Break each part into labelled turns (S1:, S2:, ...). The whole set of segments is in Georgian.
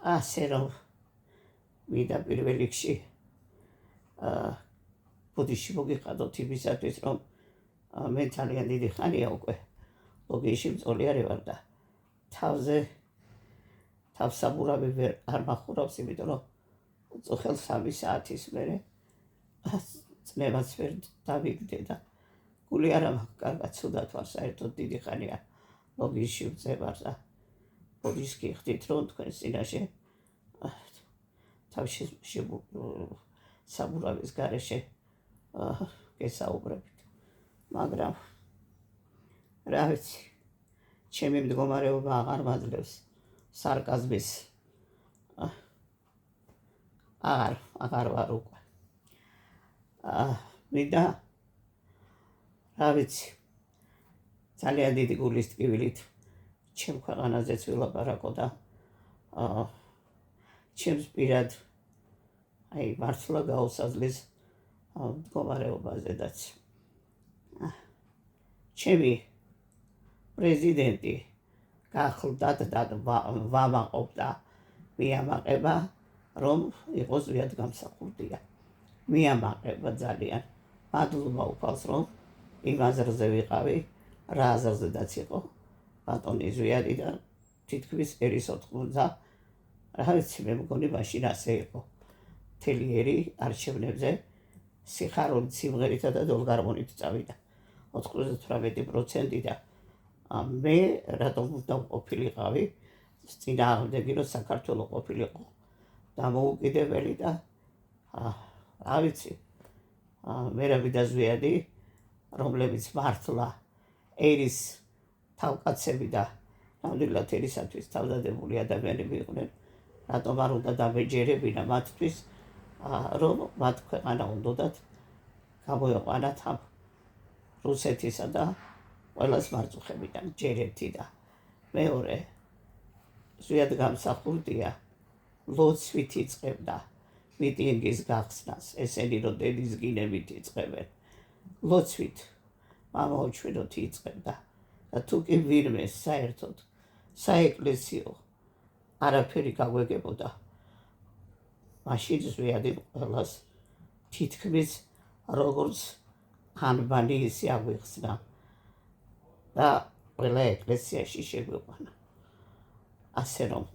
S1: ასე რომ მინდა პირველ რიგში ბუდიში მოგიხადოთ იმისათვის, რომ მე ძალიან დიდი ხანია უკვე ლოგიაში მწოლიარე ვარ და თავზე თავსაბურავი ვერ არ მახურავს, იმიტომ რომ უწუხელ 3 საათის მერე წნევაც ვერ დავიგდე და გული არა მაქვს კარგად, ცუდად ვარ, საერთოდ დიდი ხანია ლოგიაში ვწევარ და ბოდიშს გიხდით, რომ თქვენ წინაშე თავში საბურავის გარეშე გესაუბრებით, მაგრამ რა ვიცი, ჩემი მდგომარეობა აღარ მაძლევს სარკაზმის, აღარ ვარ უკვე. მინდა რა ვიცი, ძალიან დიდი გულის ტკივილით ჩემ ქვეყანაზეც ვილაპარაკო და ჩემს პირად მართლა გაუსაზლის მდგომარეობაზედაც. ჩემი პრეზიდენტი გახლდათ და ვამაყობ და მიამაყება, რომ იყოს ზვიად გამსახურდია. მიამაყება ძალიან. მადლობა უფალს, რომ იმ აზრზე ვიყავი, რა აზრზედაც იყო ბატონი ზვიადი და თითქმის ერის 80, რა ვიცი, მე მგონი მაშინ ასე იყო. მთელი ერი არჩევნებზე სიხარულით, სიმღერითა და დოლგარმონით წავიდა 98% და მე რატომ უნდა ყოფილიყავი წინააღმდეგი, რომ საქართველოს ყოფილიყო დამოუკიდებელი და რა ვიცი, მერაბი და ზვიადი, რომლებიც მართლა ერის თავკაცები და ნამდვილად ერისათვის თავდადებული ადამიანები იყვნენ, რატომ არ უნდა დამეჯერებინა მათთვის, რომ მათ ქვეყანა უნდათ გამოეყვანათ ამ რუსეთისა და ყველას მარწუხებიდან ჯერეთი და მეორე ზვიად გამსახურდია ლოცვით იწყებდა მიტინგის გახსნას, ესენი რომ დედის გინებით იწყებენ, ლოცვით მამაოჩვენოთ იწყებდა და თუ კი ვინმე საერთოდ საეკლესიო არაფერი გაგვეგებოდა, მაშინ ზვიადი ყველას თითქმის როგორც ანბანი ისი აგვიხსნა და ყველა ეკლესიაში შეგვიყვანა. ასე რომ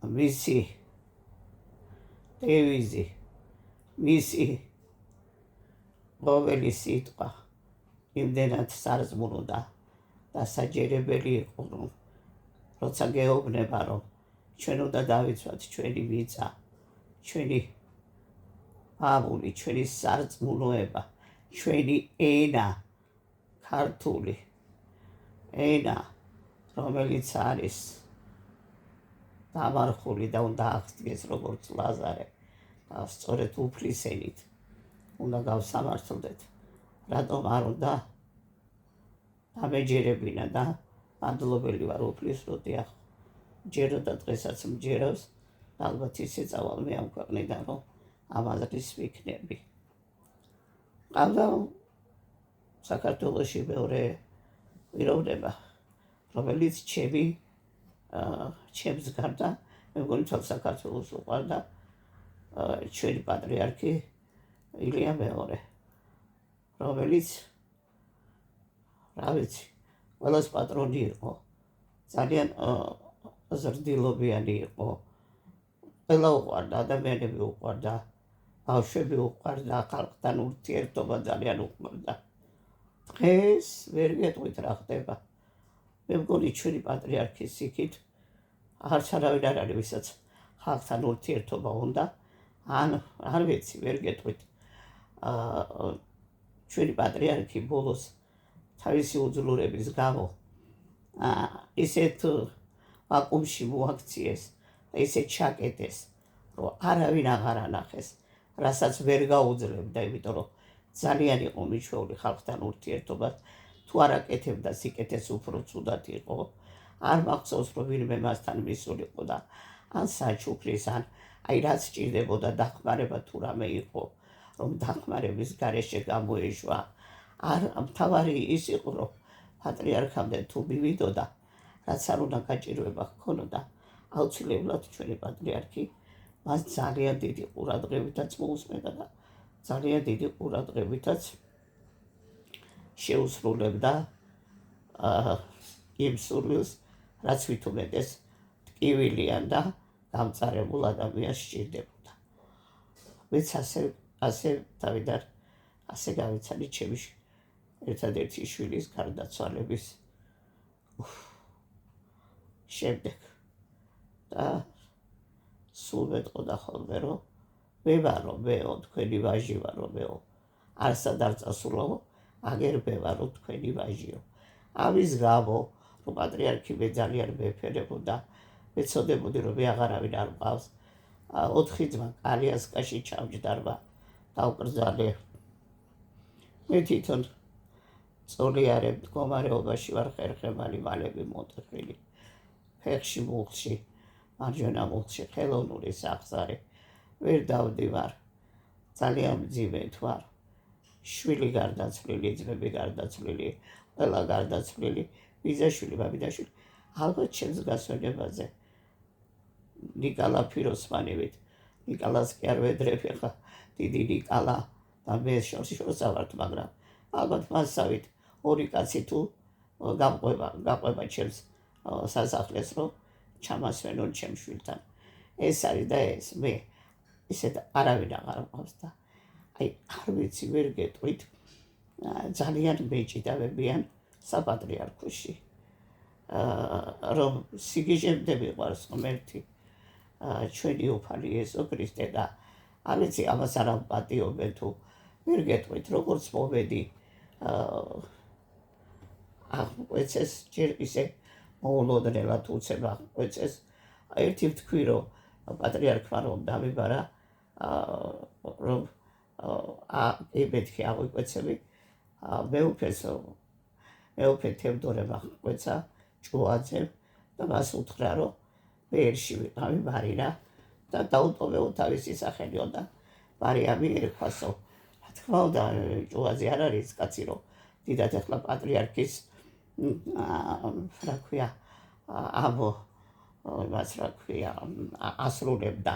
S1: მისი დევიზი, მისი ყოველი სიტყვა იმდენად სარწმუნო და დასაჯერებელი იყო, რომ როცა გეუბნება, რომ ჩვენ უნდა დავიცვათ ჩვენი მიწა, ჩვენი მამული, ჩვენი სარწმუნოება, ჩვენი ენა, ქართული ენა, რომელიც არის დამარხული და უნდა აღდგეს როგორც ლაზარე და სწორედ უფლისენით უნდა გავსამართლდეთ, რატომ არ უნდა დამეჯერებინა და მადლობელი ვარ უფლის, რომ დიახ, ჯერო და დღესაც მჯერავს და ალბათ ისე წავალ მე ამ ქვეყნიდან, რომ ამ აზრის ვიქნები. ყავდა საქართველოში მეორე პიროვნება, რომელიც ჩემს გარდა, მე მგონი თვალ საქართველოს უყვარდა ჩვენი პატრიარქი ილია მეორე, რომელიც რა ვიცი, ყველას პატრონი იყო, ძალიან ზრდილობიანი იყო, ყველა უყვარდა, ადამიანები უყვარდა, ბავშვები უყვარდა, ხალხთან ურთიერთობა ძალიან უყვარდა. დღეს ვერ გეტყვით რა ხდება. მე მგონი ჩვენი პატრიარქის იქით არც არავინ არ არის, ვისაც ხალხთან ურთიერთობა უნდა, ან არ ვიცი, ვერ გეტყვით. ჩვენი პატრიარქი ბოლოს თავისი უძლურების გამო ისეთ ვაკუუმში მოაქციეს და ისეთ ჩაკეტეს, რომ არავინ აღარ ანახეს, რასაც ვერ გაუძლებდა, იმიტომ რომ ძალიან იყო მიჩვეული ხალხთან ურთიერთობას, თუ არ აკეთებდა სიკეთეს უფრო ცუდად იყო, არ მახსოვს, რომ ვინმე მასთან მისულიყო და ან საჩუქრის, ან რაც სჭირდებოდა დახმარება თუ რამე იყო, რომ დახმარების გარეშე გამოეშვა. მთავარი ის იყო, რომ პატრიარქამდე თუ მივიდოდა, რაც არ უნდა გაჭირვება ჰქონოდა, აუცილებლად ჩვენი პატრიარქი მას ძალიან დიდი ყურადღებითაც მოусმენდა და ძალიან დიდი ყურადღებითაც შეუსრულებდა იმ სურვილს, რაც ვით უმეტეს ტკივილიან და გამწარებულ ადამიანს სჭირდებოდა. მეც ასე თავიდან ასე გავიცანი ჩემი ერთადერთი შვილის გარდაცვალების შემდეგ და სულ მეტყოდა ხოლმე, რომ მე ვარო, მეო, თქვენი ვაჟი ვარო, მეო, არსად არ წასულაო, აგერ მე ვარო, თქვენი ვაჟიო. ამის გამო, რომ პატრიარქი მე ძალიან მეფერებოდა, მეცოდებოდი, რომ მე აღარავინ არ მყავს. 4 ძმა კალიასკაში ჩამჯდარმა დავკრძალე. მე თვითონ წოლიარე მდგომარეობაში ვარ, ხერხემალი მალები მოტეხილი, ფეხში მუხლში, მარჯვენა მუხლში ხელოვნური სახსარი, ვერ დავდივარ, ძალიან მძიმედ ვარ, შვილი გარდაცვლილი, ძმები გარდაცვლილი, ყველა გარდაცვლილი, ბიძაშვილი, ბაბიდაშვილი, ალბათ ჩემს გასვენებაზე ნიკალა ფიროსმანივით, ნიკალას კი არ ვედრებ ხა, დიდი ნიკალა და მე შორსა ვართ, მაგრამ ალბათ მასავით ორი კაცი თუ გაყვება ჩემს სასახლეს, რომ ჩამასვენონ ჩემ შვილთან. ეს არის და ეს მე ისეთ არავინ აღარ მყავს და არ ვიცი, ვერ გეტყვით, ძალიან მეჭიდავებიან საპატრიარქოში, რომ სიგიჟემდე მიყვარს ღმერთი, ჩვენი უფალი იესო ქრისტე და არ ვიცი, ამას არ ამპატიობენ თუ ვერ გეტყვით, როგორც მომედი აღკვეცეს, ჯერ ისე მოულოდნელად უცებ აღკვეცეს, ერთი ვთქვი, რომ პატრიარქმა რომ დამიბარა, რომ მეთქი აღვიკვეცები, მეუფე თევდორემ აღკვეცა ჭუაძემ და მას უთხრა, რომ მე ერში ვიყავი მარინა და დაუტოვეო თავისი სახელიო და მარია მიერქვასო. რა თქმა უნდა, ჭუაძე არ არის კაცი, რომ დიდად ახლა პატრიარქის რა ქვია, იმას რა ქვია, ასრულებდა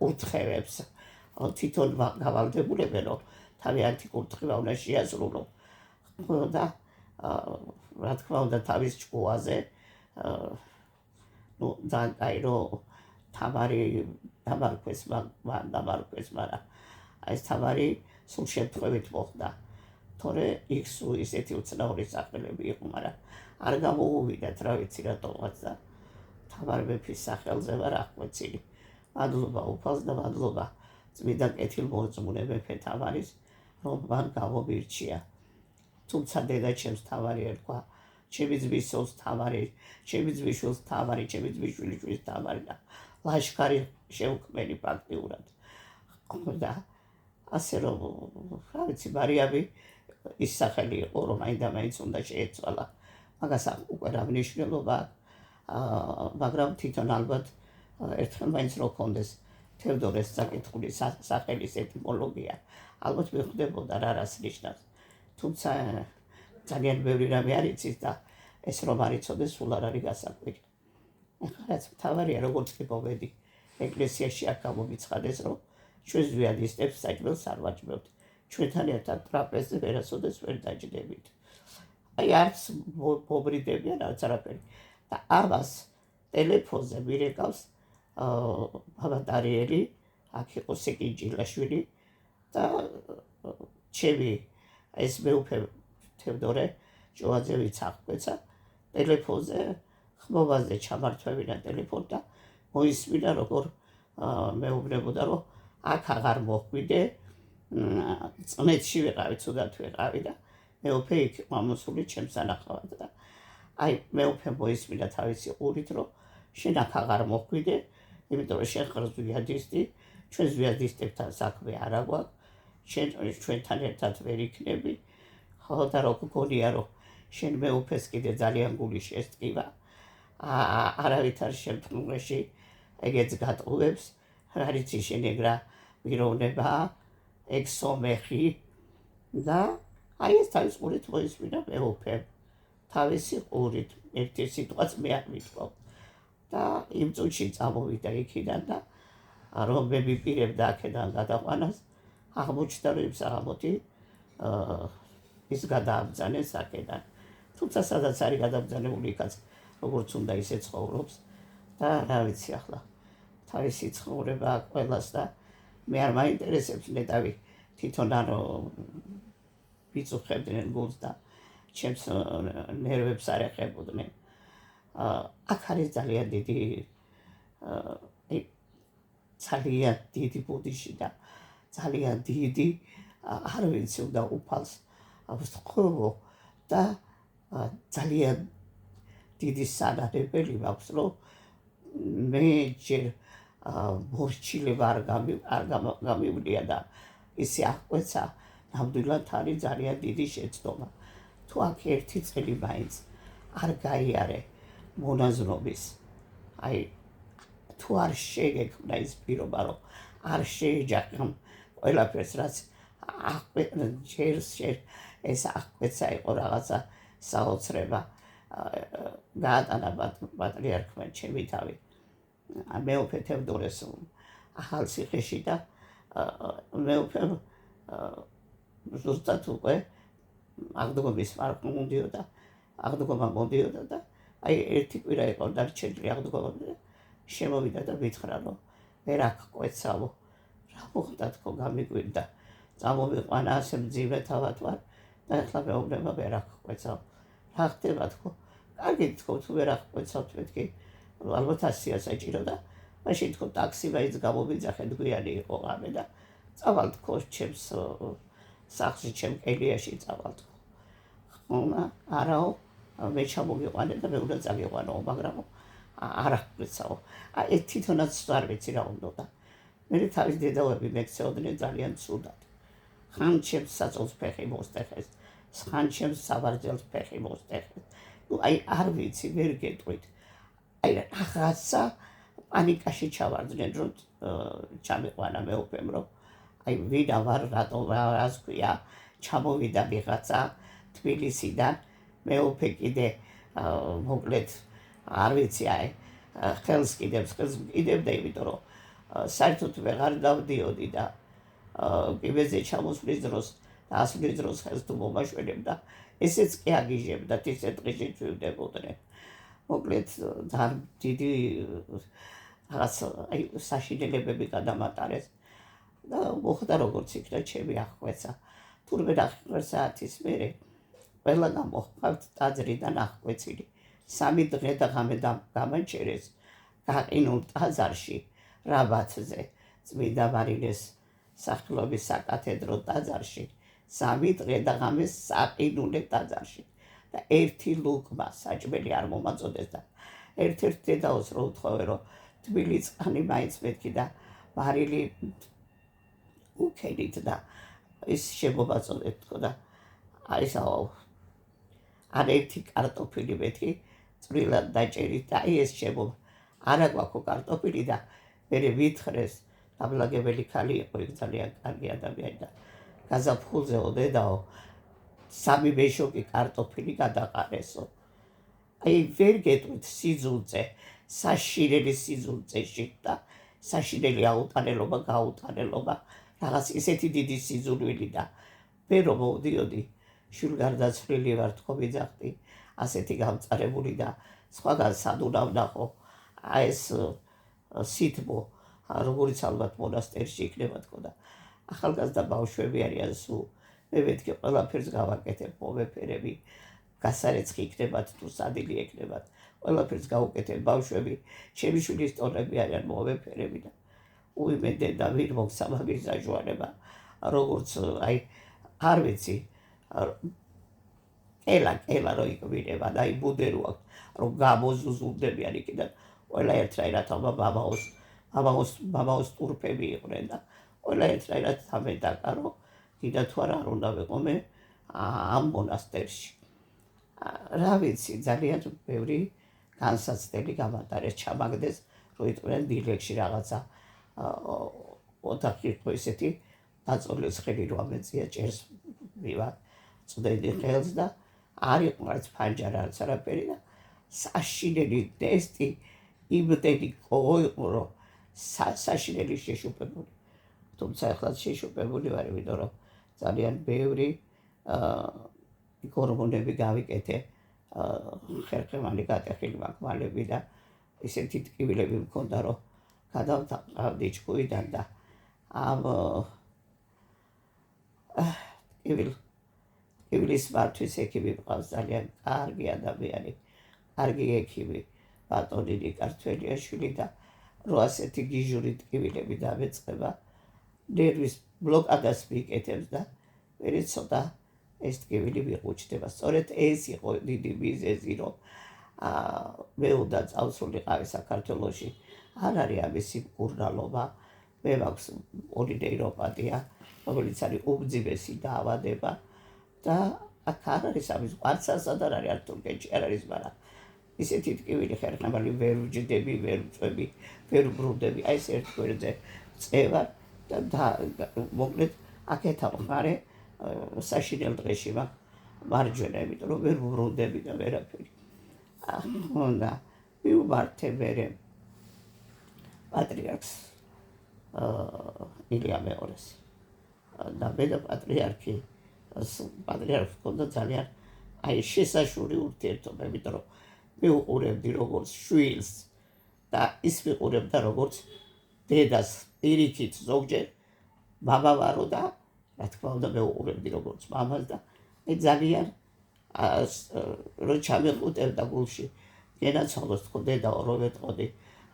S1: კურთხევებს, თვითონ გავალდებულებენ, რომ თავიანთი კურთხევა უნდა შეასრულო და რა თქმა უნდა თავის ჭკუაზე ძალიან კაი, რომ თამარი დამარქვეს, მაგრამ ეს თამარი სულ შემთხვევით მოხდა, თორე იქ სულ ისეთი უცნაური სახელები იყო, მაგრამ არ გამოუვიდათ, რა ვიცი რატომაც და თამარ მეფის სახელზე ვარ აღკვეცილი. მადლობა უფალს და მადლობა წმინდა კეთილმორწმუნე მეფე თამარის, რომ მან გამომირჩია. თუმცა დედაჩემს თამარი ერქვა, ჩემი ძმის სულს თამარი, ჩემი ძმის შვილს თამარი, ჩემი ძმის შვილის თამარი და ლაშქარი შეუქმენი ფაქტიურად. და ასე რომ, რა ვიცი, მარიამი ის სახელი იყო, რომ მაინდა-მაინც უნდა შეეცვალა. მაგას უკვე რა მნიშვნელობა, მაგრამ თვითონ ალბათ ერთხელ მაინც რო ქონდეს თევდორეს საკითხული სახელის ეტიმოლოგია, ალბათ მიხვდებოდა რა რას ნიშნავს. თუმცა ძალიან ბევრი რამე არ იცის და ეს რომ არ იცოდეს, სულ არ არის გასაკვირი. რაც მთავარია, როგორც კი მომედი ეკლესიაში აქ გამომიცხადეს, რომ ჩვენ ზვიადისტებს საჭმელს არ ვაჭმევთ. ჩვენთან ერთად ტრაპეზზე ვერასოდეს ვერ დაჯდებით. არც მობრიდებიან, არც არაფერი. და ამას ტელეფონზე მირეკავს ბაბა დარიელი, აქ იყო სეკინჯილაშვილი და ჩემი ეს მეუფე თევდორე ჭუაძე ვიც აღკვეცა, ტელეფონზე ხმობაზე ჩამართვევინა ტელეფონი და მოისმინა, როგორ მეუბნებოდა, რომ აქ აღარ მოხვიდე, წნეთში ვიყავი, ცუდად ვიყავი და მეუფე იქ მამოსული ჩემს ანახავად და მეუფე მოისმინა თავისი ყურით, რომ შენ აქ აღარ მოხვიდე, იმიტომ რომ შენ ხარ ზვიადისტი, ჩვენ ზვიადისტებთან საქმე არ აგვაქვს, ჩვენთან ერთად ვერ იქნები, ხო და რო გგონია, რომ შენ მეუფეს კიდე ძალიან გული შესტკივა, არავითარ შემთხვევაში ეგეც გატყუებს, რა რიცი შენ ეგრა ვიროვნებაა, ეგ სომეხი და ეს თავის ყურით მოისმინა მეუფემ. თავისი ყურით ერთი სიტყვაც მე არ მითქვა. და იმ წუთში წამოვიდა იქიდან და რომ მე ვიპირებდა აქედან გადაყვანას, აღმოჩნდა რომ საღამოთი ის გადააბრძანეს აქედან. თუმცა სადაც არის გადაბრძანებული იქაც როგორც უნდა ისე ცხოვრობს და რა ვიცი ახლა თავისი ცხოვრება ყველას და მე არ მაინტერესებს ნეტავი თვითონ არ ვიწუხებდნენ გულს და ჩემს ნერვებს არ ეხებოდნენ. აქ არის ძალიან დიდი ბუდიში და ძალიან დიდი არ ვიცი უნდა უფალს ვსწავლო და ძალიან დიდი სანადებელი მაქვს რომ მე ჯერ მორჩილება არ გამივლია და ისე აღკვეცა ნამდვილად არის ძალიან დიდი შეცდომა. თუ აქ ერთი წელი მაინც არ გაიარე მონაზვნობის, აი თუ არ შეგექმნა ის პირობა რომ არ შეეჯახემ ყველაფერს რაც ჯერ ეს აღკვეცა იყო რაღაცა საოცრება გაატანა პატრიარქმა ჩემი თავი მეუფე თევდორეს ახალციხეში და მეუფე ზუსტად უკვე აღდგომის აღდგომა მოდიოდა და აი ერთი კვირა იყო დარჩენილი აღდგომამდე შემოვიდა და მითხრა რომ ვერ აქ კვეცავო რა მოხდა თქო გამიკვირდა წამომიყვანა ასე მძიმე თავად ვარ და ეხლა მეუბნება ვერ აქ კვეცავ რა ხდება თქო კარგი თქო თუ ვერ აქ კვეცავთ მეთქი ალბათ 100-ია საჭირო და მაშინ თქო ტაქსი მაინც გამომიძახეთ გვიანი იყო ღამე და წავალ თქო ჩემს სახლში ჩემ კელიაში წავალ თქო ხონა არაო მე ჩამოვიყვანე და მე უნდა წაგიყვანო მაგრამ არ აღკვეცაო ეს თვითონაც არ ვიცი რა უნდა მე თავის დედავები მექცეოდნენ ძალიან ცუდად ხან ჩემს საწოლს ფეხი მოსტეხეს ხან ჩემს საბარძელს ფეხი მოსტეხეს აი არ ვიცი ვერ გეტყვით აი რაღაცა პანიკაში ჩავარდნენ რომ ჩამიყვანა მეუფემ რომ აი ვიდა ვარ რატო რას ქვია ჩამოვიდა ვიღაცა თბილისიდან მეუფე კიდე მოკლედ არ ვიცი აი ხელს კიდევდა იმიტომ რომ საერთოდ ვეღარ დავდიოდი და კიბეზე ჩამოსვლის დროს და ასვლის დროს ხელს თუ მომაშველებდა ესეც კი აგიჟებდა ისეთ დღეში ვივდებოდნენ მოკლედ ძალიან დიდი რაღაც აი საშინელებები გადამატარეს და მოხდა როგორც იქნა ჩემი აღკვეცა თურმე ნახევარ საათის მერე ყველა გამოჰყავთ ტაძრიდან აღკვეცილი 3 დღე და ღამე გამაჩერეს გაყინულ ტაძარში რაბათზე წმინდა მარინეს სახელობის საკათედრო ტაძარში 3 დღე და ღამე საყინულე ტაძარში და ერთი ლუკმა საჭმელი არ მომაწოდეს და ერთ-ერთ დედაოს რო უთხოვე რომ თბილი წყალი მაინც მეთქი და მარილი უკენით და ის შემომაწოდეთ თქო და აი საო არ ერთი კარტოფილი მეთქი წვრილად დაჭერით და აი ეს არა გვაქვს კარტოფილი და მე ვითხრეს დაბლაგებელი ქალი იყო იქ ძალიან კარგი ადამიანი და გაზაფხულზეო დედაო 3 ბეშოკი კარტოფილი გადაყარესო აი ვერ გეტყვით სიძულწე საშინელი სიძულწეში და საშინელი აუტანელობა გაუტანელობა რაღაც ისეთი დიდი სიძულვილი და მე რომ მოვდიოდი შვილგარდაცვლილი ვარ თქო ვიძახდი ასეთი გამწარებული და სხვაგან სად უნდა ვნახო აი ეს სითბო როგორც ალბათ მონასტერში იქნება თქო და ახალგაზრდა ბავშვები არიან სულ მე მეთქი ყველაფერს გავაკეთებ მოვეფერები გასარეცხი იქნებათ თუ სადილი ექნებათ ყველაფერს გავუკეთებ ბავშვები ჩემი შვილის ტონები არიან მოვეფერები და უიმე დედა ვინ მოგცა მაგის დაჟვანება როგორც აი არ ვიცი ელა რო იკვირება და აი ბუდერო აქვს რომ გამოზუზუმდებიან იქიდან ყველა ერთნაირად მამაოს ტურფები იყვნენ და ყველა ერთნაირად თამედაკა რომ კიდე თუ არ უნდა ვიყო მე ამ მონასტერში რა ვიცი ძალიან ბევრი განსაცდელი გამატარეს ჩამაგდეს რომ იყვნენ დილეგში რაღაცა ოთახი იყო ისეთი დაწოლეს ხელი რომ ამეწია ჭერს ვივარ წვდედი ხელს და არ იყო არც ფანჯარა არც არაფერი და საშინელი ტესტი იმდენი კოღო იყო, რომ საშინელი შეშუპებული. თუმცა ახლაც შეშუპებული ვარ, იმიტომ რომ ძალიან ბევრი გორმონები გავიკეთე, ხერხემალი გატეხილი მაკმალები და ისეთი ტკივილები მქონდა, რომ გადავთანხმდი ჭკუიდან და ამ ტკივილის მართვის ექიმი მყავს, ძალიან კარგი ადამიანი, კარგი ექიმი, ბატონინი ქართველიაშვილი და რო ასეთი გიჟური ტკივილები დამეწყება, ნერვის ბლოკადას მიიკეთებს და მერე ცოტა ეს ტკივილი მიყუჩდება. სწორედ ეს იყო დიდი მიზეზი, რომ მე უნდა წავსულიყავი საქართველოში. არ არის ამისი მკურნალობა, მე მაქვს პოლინეიროპათია, რომელიც არის უმძიმესი დაავადება და აქ არ არის ამის კვარცასად არ არის, არ თურქეთში არ არის, მაგრამ ისეთი ტკივილი ხერხემალი ვერ ვჯდები, ვერ ვწვევი, ვერ ვბრუნდები, აი ეს ერთ გვერდზე წევარ და მოკლედ აქეთ ამხარე საშინელ დღეში მარჯვენა, იმიტომ რომ ვერ ვბრუნდები და ვერაფერი. უნდა მივმართე მერე პატრიარქს ილია მეორეს და მე და პატრიარქი ჰქონდა ძალიან აი შესაშური ურთიერთობა, იმიტომ რომ მე უყურებდი როგორც შვილს და ის მიყურებდა როგორც დედას, პირიქით ზოგჯერ მამა ვარო და რა თქმა უნდა მე უყურებდი როგორც მამას და მე ძალიან რო ჩამეყუტებდა გულში გენაცვალოს თქო დედაო, რომ ეტყოდი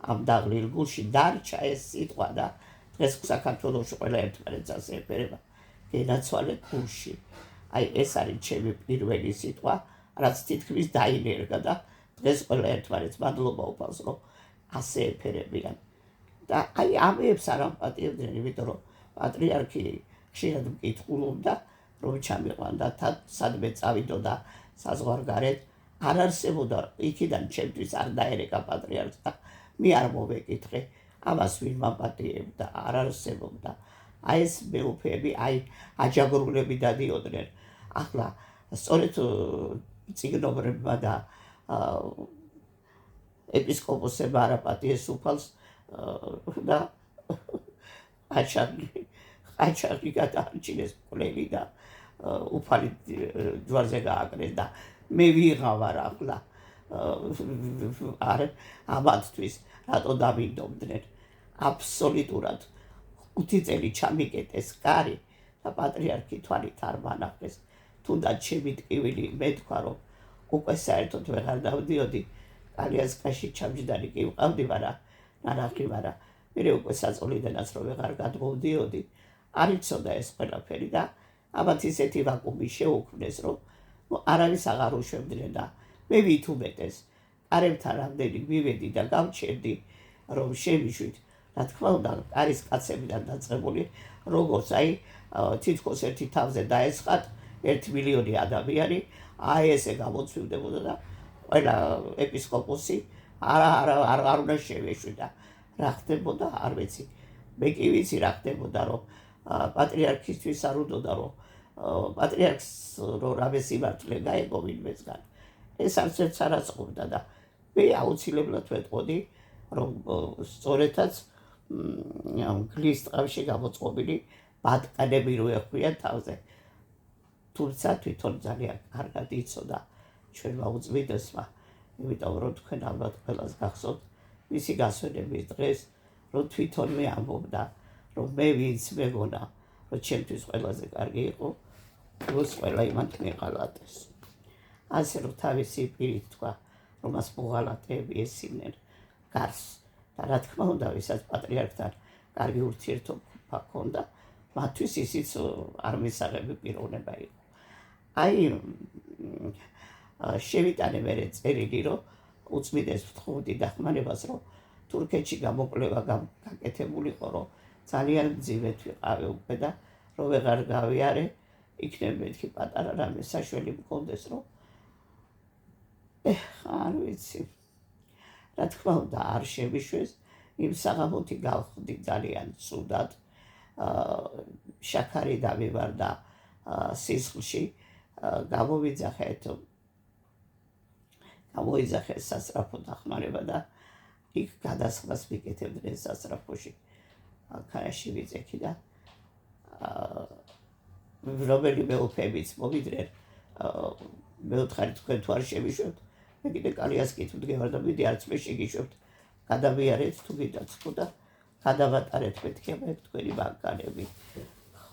S1: ამ დაღლილ გულში დარჩა ეს სიტყვა და დღეს საქართველოში ყველა ერთმანეთს ასე ეფერება გენაცვალე გულში. აი ეს არის ჩემი პირველი სიტყვა, რაც თითქმის დაინერგა და დღეს ყველა ერთმანეთს მადლობა უფალს, რომ ასე ეფერებიან. და აი ამებს არ ამპატიებდნენ, იმიტომ რომ პატრიარქი ხშირად მკითხულობდა, რომ ჩამიყვანდა სადმე წავიდო და საზღვარგარეთ არ არსებობდა, იქიდან ჩემთვის არ დაერეკა პატრიარქს და მე არ მოვეკითხე, ამას ვინ მაპატიებდა, არ არსებობდა. აი ეს მეუფეები, აი აჯაგრულები დადიოდნენ. ახლა სწორედ წიგნობრებმა და ეპისკოპოსებმა არ აპატიეს უფალს და ყაჩაღი გადაარჩინეს მკვლელი და უფალი ჯვარზე გააკრეს და მე ვიღავარ ახლა არ ამათთვის რატო დამინდობდნენ. აბსოლუტურად 5 წელი ჩამიკეტეს კარი და პატრიარქი თვალით არ მანახეს. თუნდაც ჩემი ტკივილი მეთქვა, რომ უკვე საერთოდ ვეღარ დავდიოდი, კალიასკაში ჩამჯდარი კი ვყავდი, მაგრამ ნანახი, მაგრამ მე უკვე საწოლიდანაც რომ ვეღარ გადმოვდიოდი, არ იცოდა ეს ყველაფერი და ამათ ისეთი ვაკუუმი შეუქმნეს, რომ არავის აღარ უშვებდნენ და მე ვით უმეტეს კარებთან რამდენი მივედი და გავჩერდი, რომ შევიშვით. რა თქმა უნდა, არის კაცებიდან დაწყებული, როგორც აი თითქოს ერთი თავზე დაესხათ 1 მილიონი ადამიანი, აი ესე გამოცვივდებოდა და ყველა ეპისკოპოსი არ უნდა შევეშვიდა. რა ხდებოდა, არ ვიცი. მე კი ვიცი რა ხდებოდა, რომ პატრიარქისთვის არ უნდოდა, რომ პატრიარქს რომ რამე სიმართლე გაეგო ვინმესგან. ეს არც ერთს არ აწყობდა და მე აუცილებლად ვეტყოდი, რომ სწორედაც გლის ტყავში გამოწყობილი ბატკანები რო ეხვია თავზე. თუმცა თვითონ ძალიან კარგად იცოდა ჩვენმა უწმიდესმა, იმიტომ რომ თქვენ ალბათ ყველას გახსოვთ მისი გასვენების დღეს, რომ თვითონ მე ამბობდა, რომ მე ვინც მეგონა, რომ ჩემთვის ყველაზე კარგი იყო, plus ყველა იმათ მიყალატეს. ასე რომ თავისი პირით თქვა, რომ მას მოღალატეები ესინენ გარს და რა თქმა უნდა, ვისაც პატრიარქთან კარგი ურთიერთობა ჰქონდა, მათთვის ისიც არ მისაღები პიროვნება იყო. აი შევიტანე მერე წერილი, რომ უწმიდეს ვთხოვდი დახმარებას, რომ თურქეთში გამოკვლევა გაკეთებულიყო, რომ ძალიან მძიმედ ვიყავე უკვე და რომ ვეღარ გავიარე, იქნებ მეთქი პატარა რამე საშველი მქონდეს, რომ არ ვიცი. რა თქმა უნდა, არ შევიშვეს, იმ საღამოთი გავხდი ძალიან ცუდად, შაქარი დავივარდა სისხლში, გამოიძახე სასწრაფო დახმარება და იქ გადასხმას მიკეთებდნენ სასწრაფოში ქანაში ვიწექი და რომელიმე უფებიც მოვიდნენ მე ვთხარი თქვენ თუ არ შევიშვებთ მე კიდე კალიას კითხულდგევარ და მიდი არც მე შეგიშვებთ გადავიარეთ თუ გიდათ ხო და გადავატარეთ მეთქე მე თქვენი ბანკანები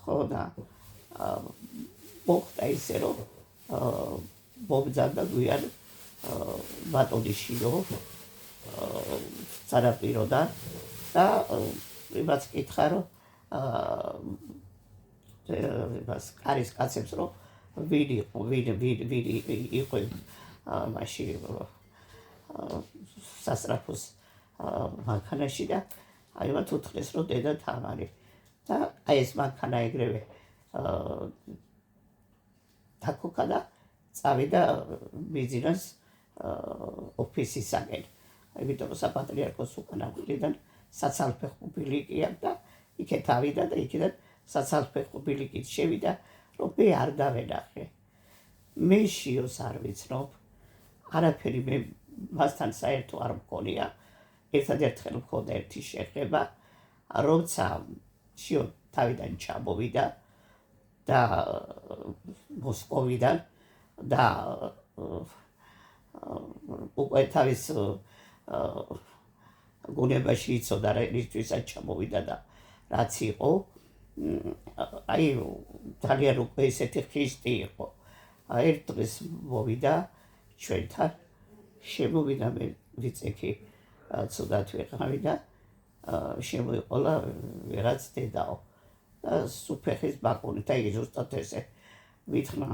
S1: ხო და მოხდა ისე რომ მომბძანდა გვიან ბატონის შიო სანაპიროდან და იმას კითხა რომ იმას კარის კაცებს რომ ვინ იყო მაშინ სასწრაფოს მანქანაში და აი მათ უთხრეს რომ დედა თამარი და აი ეს მანქანა ეგრევე დაქოქა და წავიდა ბიზნეს ოფისისაკენ იმიტომ რომ საპატრიარქოს უკან მხრიდან საცალფეხო ბილიკი აქვს და იქეთ ავიდა და იქიდან საცალფეხო ბილიკით შევიდა რომ მე არ დავენახე მე შიოს არ ვიცნობ არაფერი მე მასთან საერთო არ მქონია ერთადერთხელ მქონდა ერთი შეხება როცა შიო თავიდან ჩამოვიდა და მოსკოვიდან და უკვე თავის გუნებაში იცოდა რა ისთვისაც ჩამოვიდა და რაც იყო აი ძალიან უკვე ესეთი ხისტი იყო ერთ დღეს მოვიდა ჩვენთან შემოვიდა მე ვიწექი ცუდად ვიყავი და შემოიყოლა ვერაც დედაო და სუფეხის ბაკუნი და იგი ზუსტად ესე ვითხრა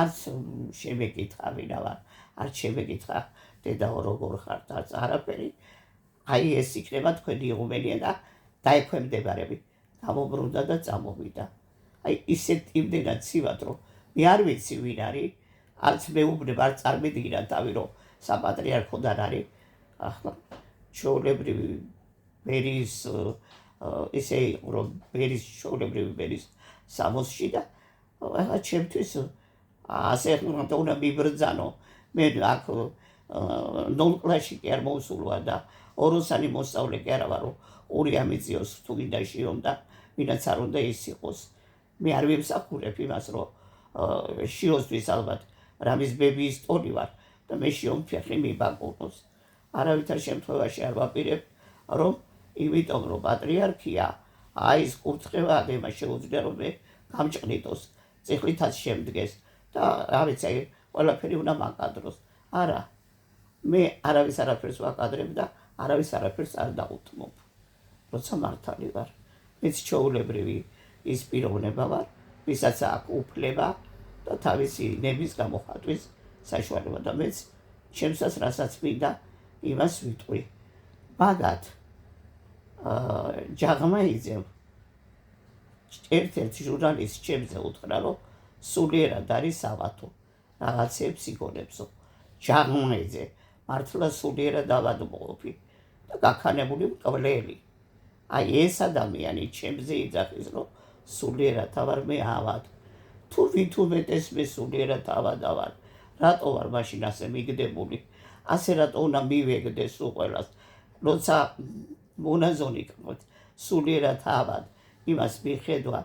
S1: არც შემეკითხა ვინა ვარ არც შემეკითხა დედაო როგორ ხარ და არაფერი აი ეს იქნება თქვენი იღუმენია და დაექვემდებარები გამომბრუნდა და წამოვიდა აი ისეთ იმდენად ცივად რომ მე არ ვიცი ვინ არის არც მეუბნება არ წარმედგინა თავი რომ საპატრიარქოდან არის ახლა ჩვეულებრივი ბერის ისე იყო რომ ბერის ჩვეულებრივი ბერის სამოსში და ახლა ჩემთვის ასე უნდა მიბრძანო მე აქ 0 კლასში კი არ მოვსულვა და ოროსანი მოსწავლე კი არა ვარ რომ ორი ამიწიოს თუ გინდა შიომ და ვინაც არ უნდა ის იყოს მე არ ვიმსახურებ იმას რომ შიოსთვის ალბათ რამის ბებიის ტონი ვარ და მე შიომ ფეხი მიბაკუნოს არავითარ შემთხვევაში არ ვაპირებ რომ იმიტომ რომ პატრიარქია აი ეს კურთხევა იმას შეუძლია რომ მე გამჭყნიტოს წიხლითაც შემდგეს და რა ვიცი ყველაფერი უნდა მაკადროს არა მე არავის არაფერს ვაკადრებ და არავის არაფერს არ დაუთმობ როცა მართალი ვარ მეც ჩვეულებრივი ის პიროვნება ვარ ვისაც აქვს უფლება და თავისი ნების გამოხატვის საშუალება და მეც ჩემსაც რასაც მინდა იმას ვიტყვი მაგათ ჯაღმაიძემ ერთ-ერთი ჟურნალისტი ჩემზე უთხრა რომ სულიერად არის ავათო რაღაცებს იგონებსო ჯაღმაიძე მართლა სულიერად ავადმყოფი და გაქანებული მკვლელი აი ეს ადამიანი ჩემზე იძახის რომ სულიერად ავარ მე ავად თუ ვით უმეტეს მე სულიერად ავადავარ რატო ვარ მაშინ ასე მიგდებული ასე რატო უნდა მივეგდეს უყველას როცა მონაზონი გქონდ სულიერად ავად იმას მიხედვა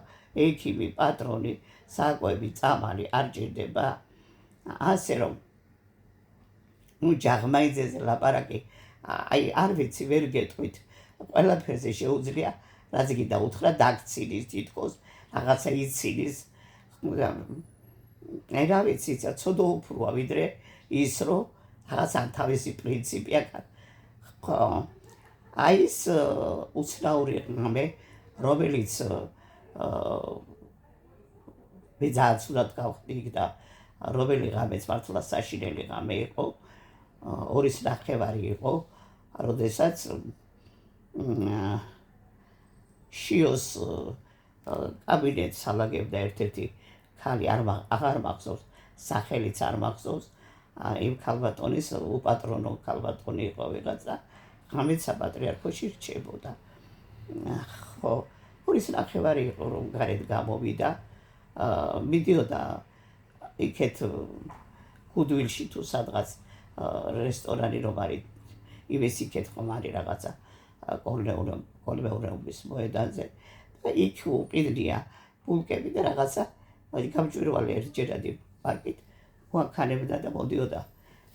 S1: ექიმი პატრონი საკვები წამალი არ ჭირდება ასე რომ ჯაღმაიძეზე ლაპარაკი აი არ ვიცი ვერ გეტყვით ყველაფერზე შეუძლია რაც გინდა უთხრა დაქცინის თითქოს რაღაცა იცინის აი რა ვიცი ცოტა უფროა ვიდრე ის რომ რაღაცა თავისი პრინციპი აქვს ხო აი ეს უცნაური რამე რომელიც მე ძალიან ცუდად გავხდი და რომელი ღამეც მართლა საშინელი ღამე იყო 2:30 იყო როდესაც შიოს კაბინეტს ალაგებდა ერთ-ერთი ქალი აღარ მახსოვს სახელიც არ მახსოვს იმ ქალბატონის უპატრონო ქალბატონი იყო ვიღაცა ღამით საპატრიარქოში რჩებოდა ხო 2:30 იყო რომ გარეთ გამოვიდა მიდიოდა იქეთ გუდვილში თუ სადღაც რესტორანი რომ არის იმის იქეთ ხმარი რაღაცა კოლმეურეობის მოედანზე და იქ უყიდნია ბულკები და რაღაცა გამჭვირვალე ერთჯერადი პარკით უანქანებდა და მოდიოდა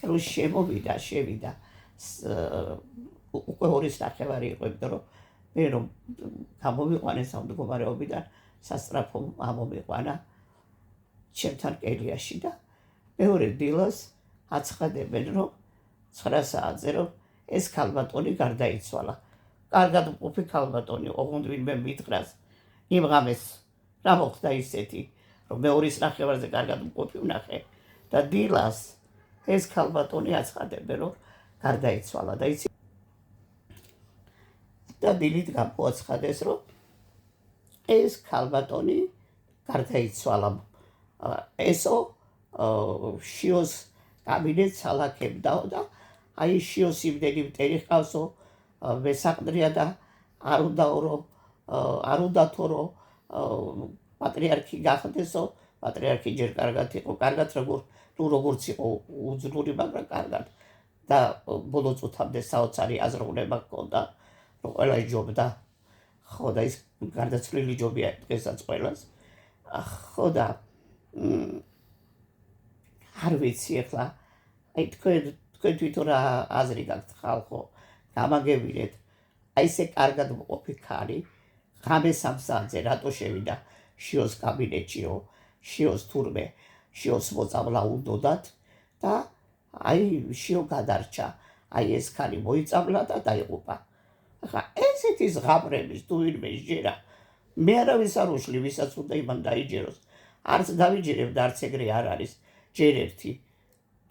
S1: რომ შევიდა უკვე 2 ნახევარი იყო იმიტომ რომ მე რომ გამომიყვანეს ამ მდგომარეობიდან სასწრაფო ამომიყვანა ჩემთან კელიაში და მეორე დილას აცხადებენ რომ 9 საათზე რომ ეს ქალბატონი გარდაიცვალა. კარგად მყოფი ქალბატონი, ოღონდ ვინმე მითხრას იმ ღამეს რა მოხდა ისეთი, რომ მე 2 ნახევარზე კარგად მყოფი ვნახე და დილას ეს ქალბატონი აცხადებენ რომ გარდაიცვალა და იცი და დილით გამოაცხადეს რომ ეს ქალბატონი გარდაიცვალა. ესო შიოს კაბინეტს ალაქებდაო და აი შიოს იმდენი მტერი ჰყავსო მესაყდრია და არ უნდათო რომ პატრიარქი გახდესო. პატრიარქი ჯერ კარგად იყო, კარგად როგორც იყო უძლური, მაგრამ კარგად და ბოლო წუთამდე საოცარი აზროვნება ჰქონდა რომ ყველა იჯობდა ხო და ის გარდაცვლილი ჯობია დღესაც ყველას ხო და არ ვიცი ახლა აი თქვენ თვითონ რა აზრი გაქვთ ხალხო გამაგებინეთ აი ესე კარგად მყოფი ქალი ღამე 3 საათზე რატო შევიდა შიოს კაბინეტშიო შიოს თურმე შიოს მოწამლა უნდოდათ და აი შიო გადარჩა აი ეს ქალი მოიწამლა და დაიღუპა. ახლა ესეთი ზღაპრების თუ ვინმე შეერა მე არავის არ უშლი ვისაც უნდა იმან დაიჯეროს არც დავიჯერებ და არც ეგრე არ არის ჯერ ერთი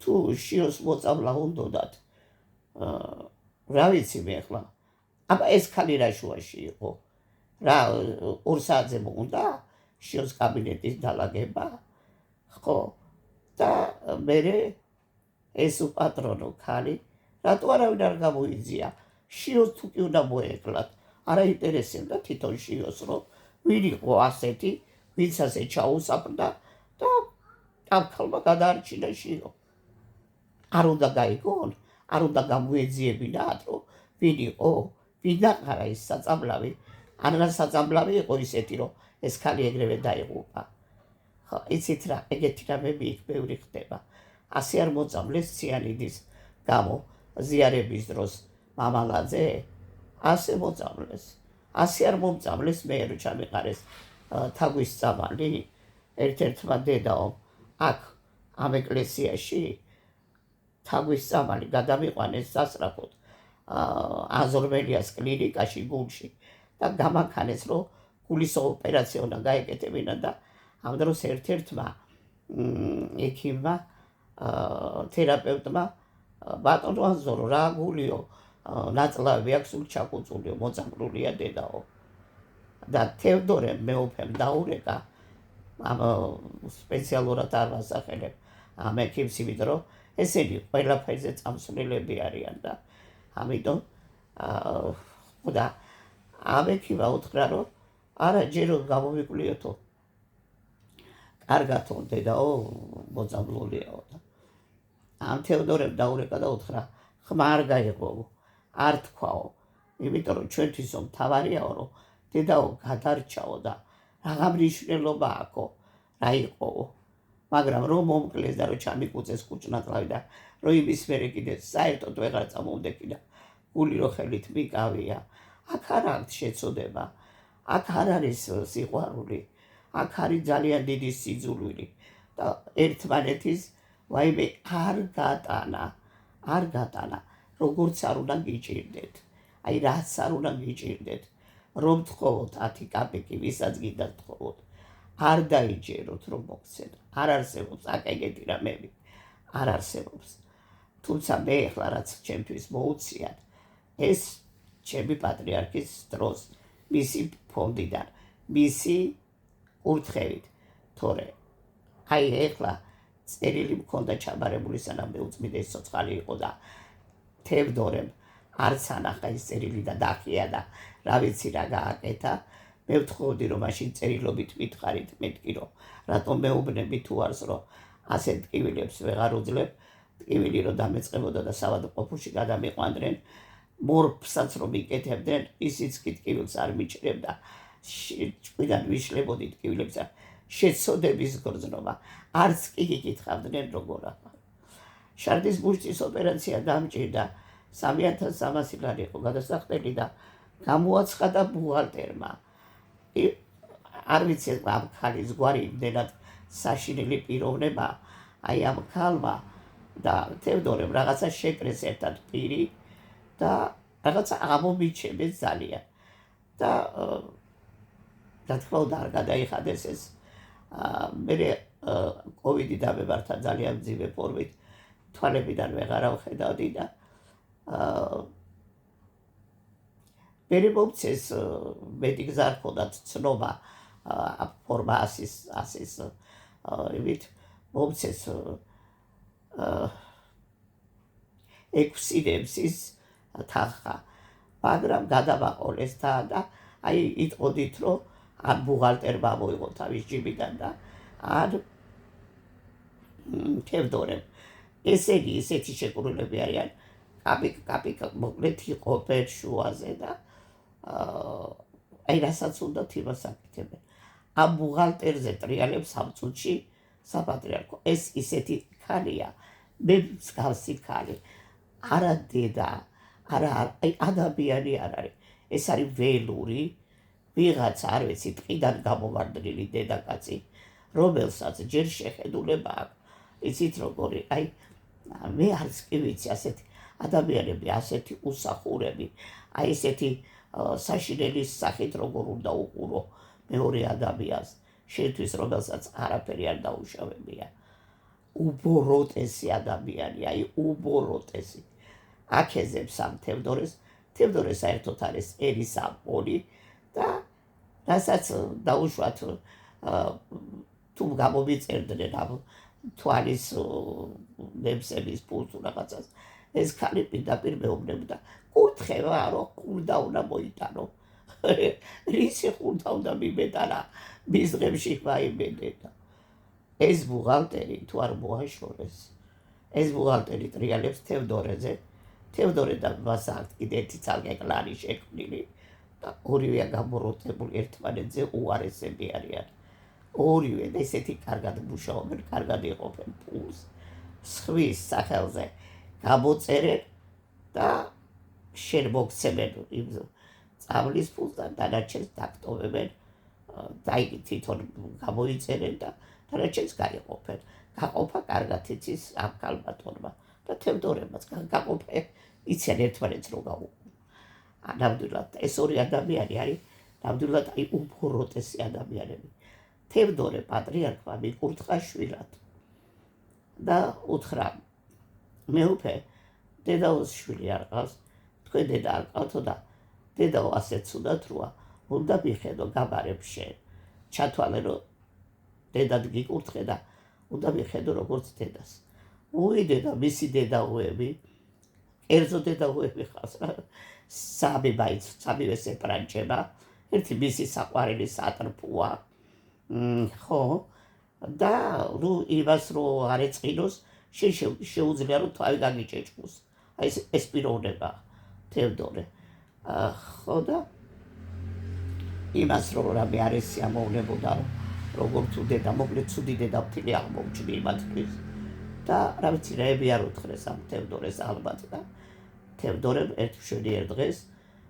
S1: თუ შიოს მოწამლა უნდოდათ რა ვიცი მე ახლა აბა ეს ქალი რა შუაში იყო რა 2 საათზე მოუნდა შიოს კაბინეტის დალაგება ხო და მე ეს უპატრონო ქალი რატო არავინ არ გამოიძია შიოს თუ კი უნდა მოეკლათ არ აინტერესებდა თვითონ შიოს რომ ვინ იყო ასეთი ვინც ასე ჩაუსაფრდა და ამ ქალმა გადაარჩინა შიო არ უნდა გაიგონ არ უნდა გამოეძიებინათ რომ ვინ იყო ვინ დაყარა ის საწამლავი ან რა საწამლავი იყო ისეთი რომ ეს ქალი ეგრევე დაიღუპა. ხო იცით რა ეგეთი რამები იქ ბევრი ხდება ასე არ მოწამლეს ციანიდის გამო ზიარების დროს მამალაძე ასე მოწამლეს ასე არ მომწამლეს მე რო ჩამიყარეს თაგვის წამალი ერთ-ერთმა დედაომ აქ ამ ეკლესიაში თაგვის წამალი გადამიყვანეს სასწრაფოდ აზორმელიას კლინიკაში გულში და გამაქანეს რომ გულის ოპერაცია უნდა გაეკეთებინა და ამ დროს ერთ-ერთმა ექიმმა თერაპევტმა ბატონო აზორო რა გულიო ნაწლავი აქვს სულ ჩაკუწულიო მოწამლულია დედაო და თევდორემ მეუფემ დაურეკა ამ სპეციალურად არ ვასახელებ ამ ექიმს იმიტომ რომ ესენი ყველაფერზე წამსვლელები არიან და ამიტომ და ამ ექიმმა უთხრა რომ არა ჯერ გამომიკვლიოთო კარგათო დედაო მოწამლულიაო და ამ თევდორემ დაურეკა და უთხრა ხმა არ გაიღო არ თქვაო იმიტომ რომ ჩვენთვისო მთავარიაო რომ დედაო გადარჩაო და რაღა მნიშვნელობა აქვს რა იყო მაგრამ რომ მომკლეს და რომ ჩამიკუწეს კუჭნატლავი და რომ იმის მერე კიდე საერთოდ ვეღარ წამოვდექი და გული რო ხელით მიკავია აქ არ აქვს შეცოდება აქ არ არის სიყვარული აქ არის ძალიან დიდი სიძულვილი და ერთმანეთის ვაიმე არ გატანა როგორც არ უნდა გიჭირდეთ აი რაც არ უნდა გიჭირდეთ რომ თხოვოთ 10 კაპიკი ვისაც გინდა თხოვოთ არ დაიჯეროთ რომ მოგცეთ არ არსებობს აქ ეგეთი რამები არ არსებობს თუმცა მე ახლა რაც ჩემთვის მოუციათ ეს ჩემი პატრიარქის დროს მისი ფონდიდან მისი კურთხევით თორე აი ახლა წერილი მქონდა ჩაბარებული სანამ მე უწმიდეს ცოცხალი იყო და თევდორემ არც ანახა ის წერილი და დახია და რა ვიცი რა გააკეთა მე ვთხოვდი რომ მაშინ წერილობით მითხარით მეთქი რომ რატომ მეუბნები თუ არს რომ ასეთ ტკივილებს ვეღარ უძლებ ტკივილი რომ დამეწყებოდა და საავადმყოფოში გადამიყვანდნენ, მორფსაც რომ იკეთებდნენ, ისიც კი ტკივილს არ მიჭრებდა, ჭკვიდან ვიშლებოდი ტკივილებს, შეცოდების გრძნობა, არც კი გიკითხავდნენ როგორ ახლა. შარდის ბურჯის ოპერაცია დამჭირდა, 3300 ლარი იყო გადასახდელი და გამოაცხადა ბუღალტერმა. არ ვიცი ამ ქალის გვარი იმდენად საშინელი პიროვნება, აი ამ ქალმა და თევდორემ რაღაცა შეკრეს ერთად პირი და რაღაცა ამომიჩემეს ძალიან და რა თქმა უნდა არ გადაიხადეს ეს. მე კოვიდი დამემართა ძალიან მძიმე ფორმით, თვალებიდან ვეღარა ვხედავდი და მე მომცეს მედიკზარ ჰქონდათ ცნობა ფორმა ასის იმით მომცეს 6 ნემსის თანხა, მაგრამ გადავაყოლეს და აი იტყოდით რომ ან ბუღალტერმა მოიღო თავის ჯიბიდან და ან თევდორემ. ესენი ისეთი შეკრულებები არიან, კაპიკ მოკლედ იყოფენ შუაზე და აი რასაც უნდათ იმას აკეთებენ. ამ ბუღალტერზე ტრიალებს ამ წუთში საპატრიარქო. ეს ისეთი ქალია, მე მსგავსი ქალი, არა დედა, არა ადამიანი არ არის. ეს არის ველური ვიღაცა, არ ვიცი, ტყიდან გამომარდნილი დედაკაცი, რომელსაც ჯერ შეხედულება აქვს. იცით როგორი, აი მე არც კი ვიცი ასეთი ადამიანები, ასეთი უსახურები, აი ესეთი საშინელი სახით როგორ უნდა უყურო მეორე ადამიანს, შენთვის რომელსაც არაფერი არ დაუშავებია. უბოროტესი ადამიანი, აი უბოროტესი. აქეზებს ამ თევდორეს, თევდორე საერთოდ არის ერის ამპოლი და რასაც დაუშვათ თუ გამომიწერდნენ ამ თვალის ნემსების პულს რაღაცას, ეს ქალი პირდაპირ მეუბნებოდა, კურთხევა რომ ხურდა უნდა მოიტანო. რისი ხურდა უნდა მიმეტანა მის დღემში მაიმედედა. ეს ბუღალტერი თუ არ მოაშორეს, ეს ბუღალტერი ტრიალებს თევდორეზე, თევდორე და მას აქვს კიდე ერთი ცალკე კლანი შექმნილი და ორივე გამოროტებული ერთმანეთზე უარესები არიან. ორივე ესეთი კარგად მუშაობენ, კარგად იყოფენ პულს, სხვის სახელზე გამოწერენ და შენ მოგცემენ იმ წამლის პულს და დანარჩენს დაკტოვებენ და იგი თვითონ გამოიწერენ და დანარჩენს გაიყოფენ. გაყოფა კარგად იცის ამ ქალბატონმა და თევდორემაც გაყოფა იციან ერთმანეთს რო გაუყურონ. ნამდვილად ეს ორი ადამიანი არის ნამდვილად აი უბოროტესი ადამიანები. თევდორე პატრიარქმა მიკურთხა შვილად და უთხრა, მეუფე, დედაოს შვილი არ ყავს, თქვენ დედა არ ყავთო და დედაო ასეც უნდათ როა, უნდა მიხედო გაბარებ შენ, ჩათვალე რომ დედად გიკურთხე და უნდა მიხედო როგორც დედას. უიდე და მისი დედაოები, კერძო დედაოები ხავს რა, სამივე სეპრანჩება, ერთი მისი საყვარელი სატრფოა, ხო, და იმას რო არ ეწყინოს, შეუძლია რომ თავი გაგიჭეჭყოს. აი ეს პიროვნება თევდორე. ხო და იმას რო რამე არ ესიამოვნებოდა, როგორ თუ დედა, მოკლედ ცუდი დედაფთილი აღმოუჩნი იმათთვის. და რა ვიცი, რაები არ უთხრეს ამ თევდორეს ალბათ და თევდორემ ერთ მშვენი ერთ დღეს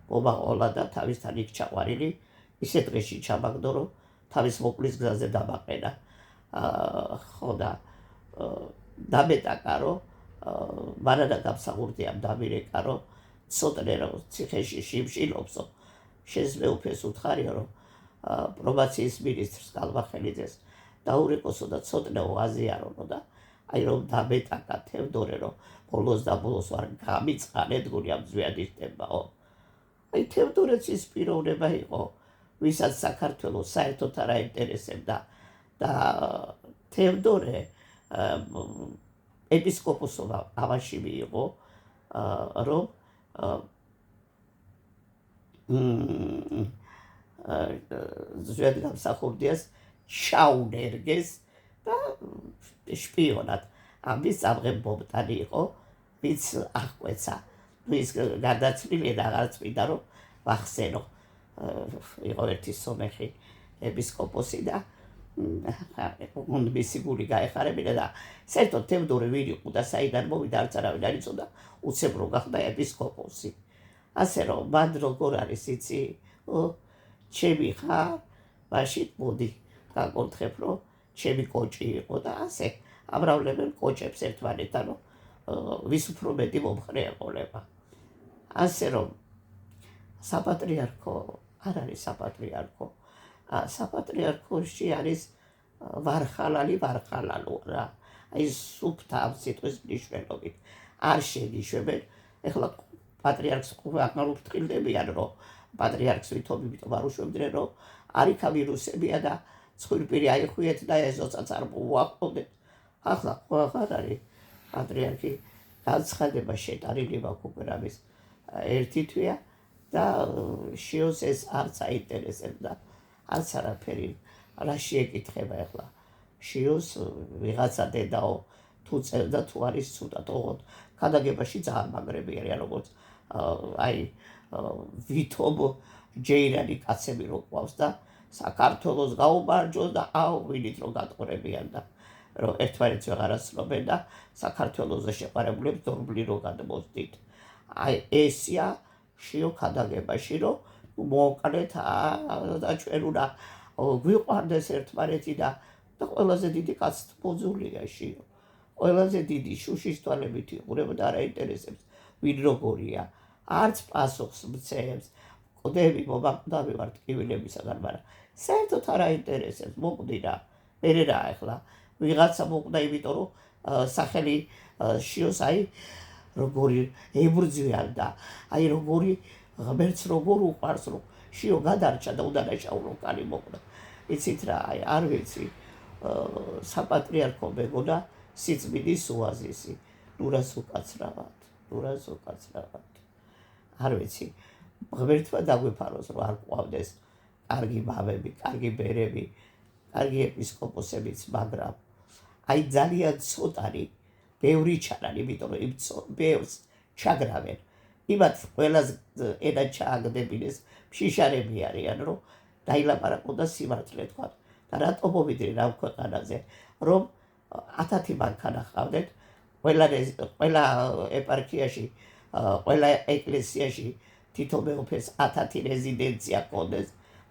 S1: მომაყოლა და თავისთან იქ ჩაყვანილი ისე დღეში ჩამაგდო, რომ თავის მოკლის გზაზე დამაყენა. ხო და დამეტაკა, რომ მანადა გამსახურდიამ დამირეკა, რომ ცოტნე რომ ციხეში შიმშილობსო, შენს მეუფეს უთხარიო, რომ პრობაციის მინისტრს კალმახელიძეს დაურეკოსო და ცოტნეო აზიარონო და აი რომ დამეტაკა თევდორე, რომ ბოლოს და ბოლოს არ გამიწყანე დგული ამ ზვიადისტებაო. აი თევდორეც ის პიროვნება იყო, ვისაც საქართველოს საერთოდ არ აინტერესებდა და თევდორე ეპისკოპოსობა ამაში მიიღო, რომ ზვიადგამსახურდიას ჩაუნერგეს და შპიონად. ამის წამღებობთან იყო, ვინც აღკვეცა. ის გარდაცვლილია და აღარც მინდა რომ ვახსენო. იყო ერთი სომეხი ეპისკოპოსი და მისი გული გაეხარებინა და საერთოდ თევდორე ვინ იყო და საიდან მოვიდა არც არავინ არ იცოდა, უცებ რომ გახდა ეპისკოპოსი. ასე რომ მან როგორ არის იცი, ჩემი ხარ, მაშინ მოდი გაკონთხებ რომ ჩემი კოჭი იყო და ასე ამრავლებენ კოჭებს ერთმანეთთან რომ ვის უფრო მეტი მომხრე ეყოლება. ასე რომ საპატრიარქო არ არის საპატრიარქო. საპატრიარქოში არის ვარხალალო რა. აი სუფთა ამ სიტყვის მნიშვნელობით არ შენიშნებენ. ეხლა პატრიარქს აღარ უფრთხილდებიან რომ პატრიარქს ვითომ იმიტომ არ უშვებდნენ რომ არ იქა ვირუსებია და ცხვირპირი აიხვიეთ და ეზოსაც არ მოუახლოვდეთ. ახლა ხო აღარ არის პატრიარქი განცხადება შეტანილი მაკუპერამის ერთი თვეა და შიოს ეს არც აინტერესებდა არც არაფერი რა შეეკითხება ახლა შიოს ვიღაცა დედაო თუ წერდა თუ არის ცუდად ოღონდ ქადაგებაში ძალიან მაგრები არიან როგორც აი ვითომ ჯეირანი კაცები რო ყავს და საქართველოს გაუმარჯოს და ვინით რომ გატყორებიან და რომ ერთმანეთს ვეღარ აცნობენ და საქართველოზე შეყარებულებს დორბლი რო გადმოსდით. აი ესია შიო ქადაგებაში რომ მოვყრეთ და ჩვენ უნდა გვიყვარდეს ერთმანეთი და ყველაზე დიდი კაცთ მოძულია შიო. ყველაზე დიდი შუშის თვალებით იყურება და არ აინტერესებს ვინ როგორია. არც პასუხს მცემს. ყდები მომაკვდავი ვარ ტკივილებისაგან, მაგრამ საერთოდ არ აინტერესებს. მოკვდი რა. მერე რა ახლა ვიღაცა მოკვდა იმიტომ რომ სახელი შიოს აი როგორი ებრძვიან და აი როგორი ღმერთს როგორ უყვარს რომ შიო გადარჩა და უდანაშაულო კალი მოკვდა. იცით რა აი არ ვიცი საპატრიარქო მეგონა სიწმინდის ოაზისი ნურას უკაცრავად არ ვიცი ღმერთმა დაგვიფაროს რომ არ ყვავდეს კარგი მამები, კარგი ბერები, კარგი ეპისკოპოსებიც, მაგრამ აი ძალიან ცოტანი ბევრი ჩანან, იმიტომ რომ იმ ბევრს ჩაგრავენ. იმათ ყველას ენა ჩააგდებინეს შიშარები არიან, რომ დაილაპარაკონ და სიმართლე თქვათ. და რატო მოვიდნენ ამ ქვეყანაზე, რომ 1000 მანქანა ჰყავდეთ, ყველა ეპარქიაში, ყველა ეკლესიაში თითო მეუფეს 1000 რეზიდენცია ჰქონდეს,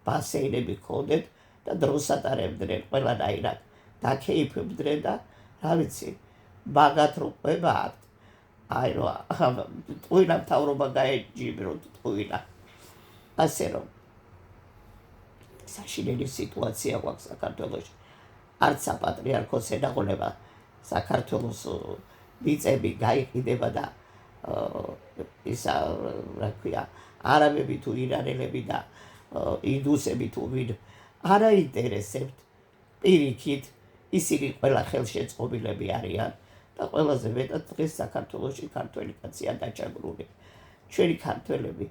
S1: ბასეინები ჰქონდეთ და დროს ატარებდნენ ყველანაირად. დაქეიფებდნენ და რა ვიცი, მაგათ რო ყვება აქვთ. აი რომ ტყუილა მთავრობა გაეჯიბრო ტყუილა. ასე რომ საშინელი სიტუაცია გვაქვს საქართველოში. არც საპატრიარქოს ენაღოლება საქართველოს მიწები გაიყიდება და ისა რა ქვია არაბები თუ ირანელები და ინდუსები თუ ვინ არ აინტერესებთ პირიქით ისინი ყველა ხელშეწყობილები არიან და ყველაზე მეტად დღეს საქართველოში ქართველი კაცია დაჭაგრული. ჩვენი ქართველები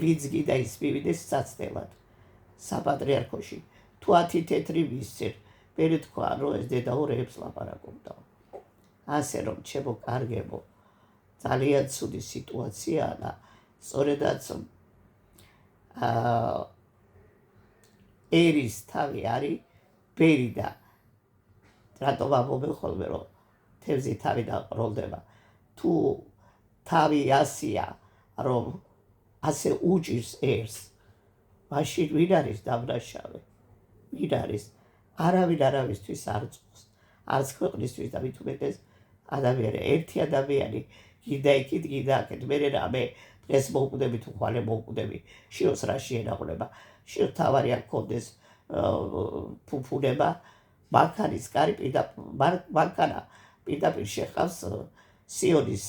S1: ვინც გიდა ის მივიდეს საცდელად საპატრიარქოში თუ 10 თეთრი მისცენ მერე თქვა რომ ეს დედაურეებს ლაპარაკობდა. ასე რომ ჩემო კარგებო ძალიან ცუდი სიტუაციაა და სწორედაც ერის თავი არის ბერი და რატომ ამბობენ ხოლმე რომ თევზი თავი დაყროლდება. თუ თავი ასია რომ ასე უჭირს ერს მაშინ ვინ არის დამნაშავე? ვინ არის? არავინ არავისთვის არ წუხს. არც ქვეყნისთვის და მით უმეტეს ადამიანი ერთი ადამიანი გიდა იქით გიდა აქეთ მერე რამე დღეს მოვკვდები თუ ხვალე მოვკვდები შიოს რა შეენაღვლება შიო თავარი არ გქონდეს ფუფუნება მანქანის კარი მანქანა პირდაპირ შეხავს სიონის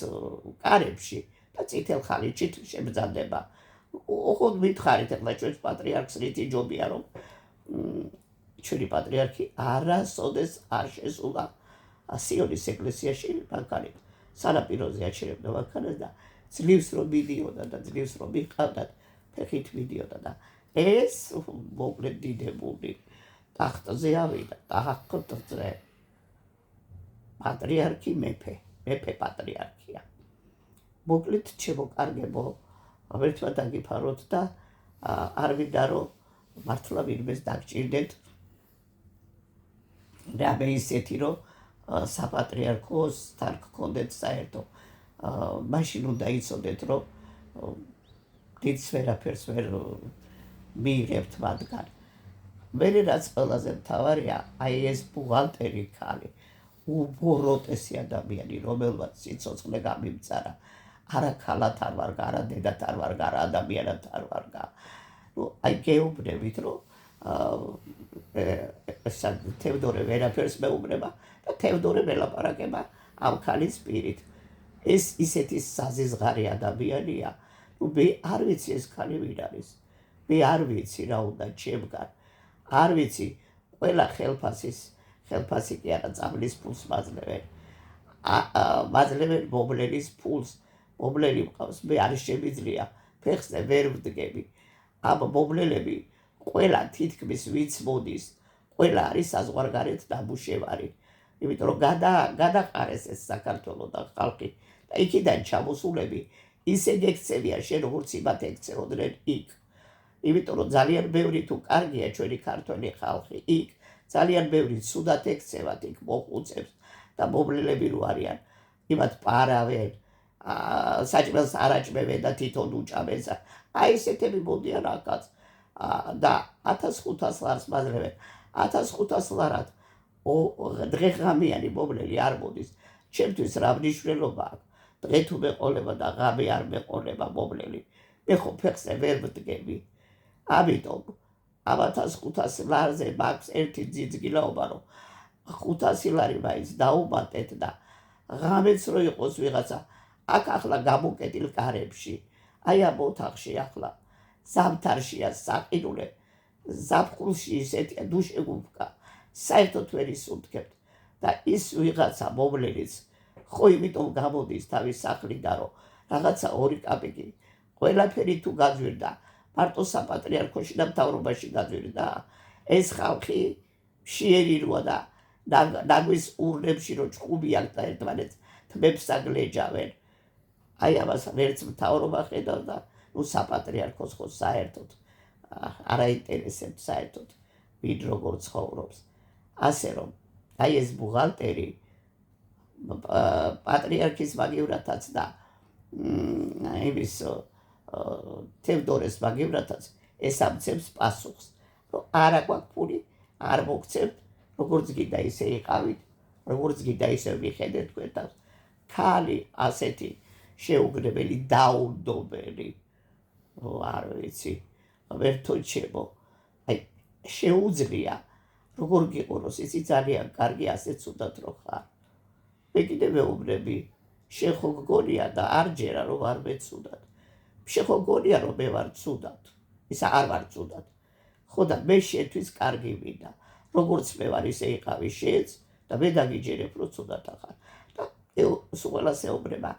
S1: კარებში და წითელ ხალიჩით შემბრძანდება. ოღონდ მითხარით ახლა ჩვენს პატრიარქს რითი ჯობია რომ ჩვენი პატრიარქი არასოდეს არ შესულა სიონის ეკლესიაში მანქანით. სანაპიროზე აჩერებდა მანქანას და ძლივს რომ მიდიოდა და ძლივს რომ მიყავდათ ფეხით მიდიოდა და ეს მოკლედ დიდებული ტახტზე ავიდა ტახტზე პატრიარქი მეფე პატრიარქია. მოკლედ ჩემო კარგებო, ღმერთმა დაგიფაროთ და არ მინდა რომ მართლა ვინმეს დაგჭირდეთ რამე ისეთი რომ საპატრიარქოსთან გქონდეთ საერთო მაშინ უნდა იცოდეთ რომ დიდს ვერაფერს ვერ მიიღებთ მათგან. მერე რაც ყველაზე მთავარია, აი ეს ბუღალტერი ქალი, უბოროტესი ადამიანი, რომელმაც სიცოცხლე გამიმწარა, არა ქალად არ ვარ გა, არა დედად არ ვარ გა, არა ადამიანად არ ვარ გა. აი გეუბნებით რომ თევდორე ვერაფერს მეუბნება და თევდორე მელაპარაკება ამ ქალის პირით. ეს ისეთი საზიზღარი ადამიანია, მე არ ვიცი ეს ქალი ვინ არის. მე არ ვიცი რა უნდა ჩემგან. არ ვიცი, ყველა ხელფასი კი არა წამლის ფულს მაძლევენ მომლელის ფულს. მომლელი მყავს, მე არ შემიძლია ფეხზე ვერ ვდგები. ამ მომლელები ყველა თითქმის ვინც მოდის, ყველა არის საზღვარგარეთ დამუშევარი. იმიტომ რომ გადაყარეს ეს საქართველო და ხალხი და იქიდან ჩამოსულები ისე გექცევიან შენ როგორც იმათ ეკცეოდნენ იქ. იმიტომ რომ ძალიან ბევრი თუ კარგია ჩვენი ქართველი ხალხი იქ, ძალიან ბევრი ცუდად ეკცევათ იქ მოხუცებს და მომლელები რო არიან, იმათ პარავენ, საჭმელს არაჭმევენ და თვითონ უჭამენ. აი ესეთები მოდიან აქაც და 1500 ლარს მაძლევენ. 1500 ლარად დღეღამიანი მომლელი არ მოდის. ჩემთვის რა მნიშვნელობა აქვს? დღე თუ მეყოლება და ღამე არ მეყოლება მომლელი, მე ხო ფეხზე ვერ ვდგები. ამიტომ ამ 1500 ლარზე მაქვს ერთი ძიძგილაობა, რომ 500 ლარი მაინც დაუმატეთ და ღამეც რო იყოს ვიღაცა აქ ახლა გამოკეტილ კარებში, აი ამ ოთახში ახლა ზამთარშია საყინულე, ზაფხულში ისეთია დუშეგუბკა, საერთოდ ვერ ისუნთქებთ და ის ვიღაცა მომლელიც ხო იმიტომ გამოდის თავის სახლიდან რომ რაღაცა 2 კაპიკი ყველაფერი თუ გაძვირდა მარტო საპატრიარქოში და მთავრობაში გაძვირდა, ეს ხალხი შეერილვა და ნაგვის ურნებში რო ჭუბიან და ერთმანეთს თმებს აგლეჯავენ. აი ამას ვერც მთავრობა ხედავს და საპატრიარქოს ხო საერთოდ არ აინტერესებს საერთოდ ვინ როგორ ცხოვრობს. ასე რომ აი ეს ბუღალტერი პატრიარქის მაგივრათაც და იმის თევდორეს მაგივრათაც ეს ამცემს პასუხს, რომ არა გვაქვს ფული, არ მოგცემთ, როგორც გინდა ისე იყავით, როგორც გინდა ისე მიხედეთ გვერდავს. ქალი ასეთი შეუგრებელი, დაუნდობელი, არ ვიცი, ვერთო ჩემო, აი შეუძლია როგორ გიყუროს, იცი ძალიან კარგი ასეც უნდათ რომ ხარ. მე კიდე მეუბნები, შენ ხო გგონია და არ ჯერა რომ არ მეცუდად. შენ ხო გგონია რომ მე ვარ ცუდად, ისა არ ვარ ცუდად. ხო და მე შენთვის კარგი მინდა, როგორც მე ვარ ისე იყავი შენც და მე დაგიჯერებ რომ ცუდად ხარ. და ყველას ეუბნება,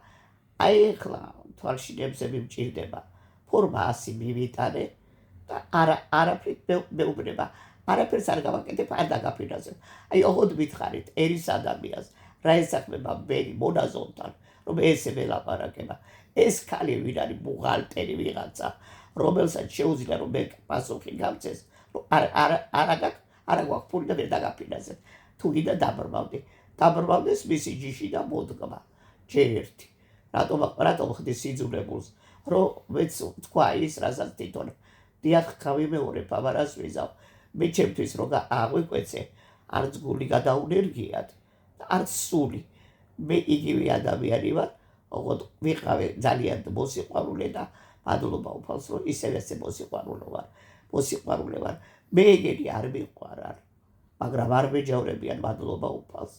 S1: აი ეხლა თვალშინებზე მიმჭირდება, ფორმა 100 მივიტანე და არაფრით მეუბნება, არაფერს არ გავაკეთებ, არ დაგაფინანსებ. აი ოღონდ მითხარით ერის ადამიანს, რა ესახმება მერი მონაზონთან, რომ ესე ველაპარაკება. ეს ქალი ვინ არის? ბუღალტერი ვიღაცა, რომელსაც შეუძლია რომ მე პასუხი გამცეს, რომ არა გვაქვს ფული და ვერ დაგაფინანსებ. თუ გინდა დაბრმავდეს მისი ჯიში და მოდგმა. ჯერერთი. რატომ ხდის სიძულებულს, რომ მეც თქვა ის, რასაც თვითონ დიახ გავიმეორებ, ამარას ვიზავ. მე ჩემთვის რო აღვიკვეცე, არც გული გადაუნერგიათ და არც სული. მე იგივე ადამიანი ვარ, ოღონდ ვიყავე ძალიან მოსიყვარულე და მადლობა უფალს, რომ ისევე მოსიყვარულე ვარ. მე ეგენი არ მიყვარარ, მაგრამ არ მეჯავრებიან მადლობა უფალს.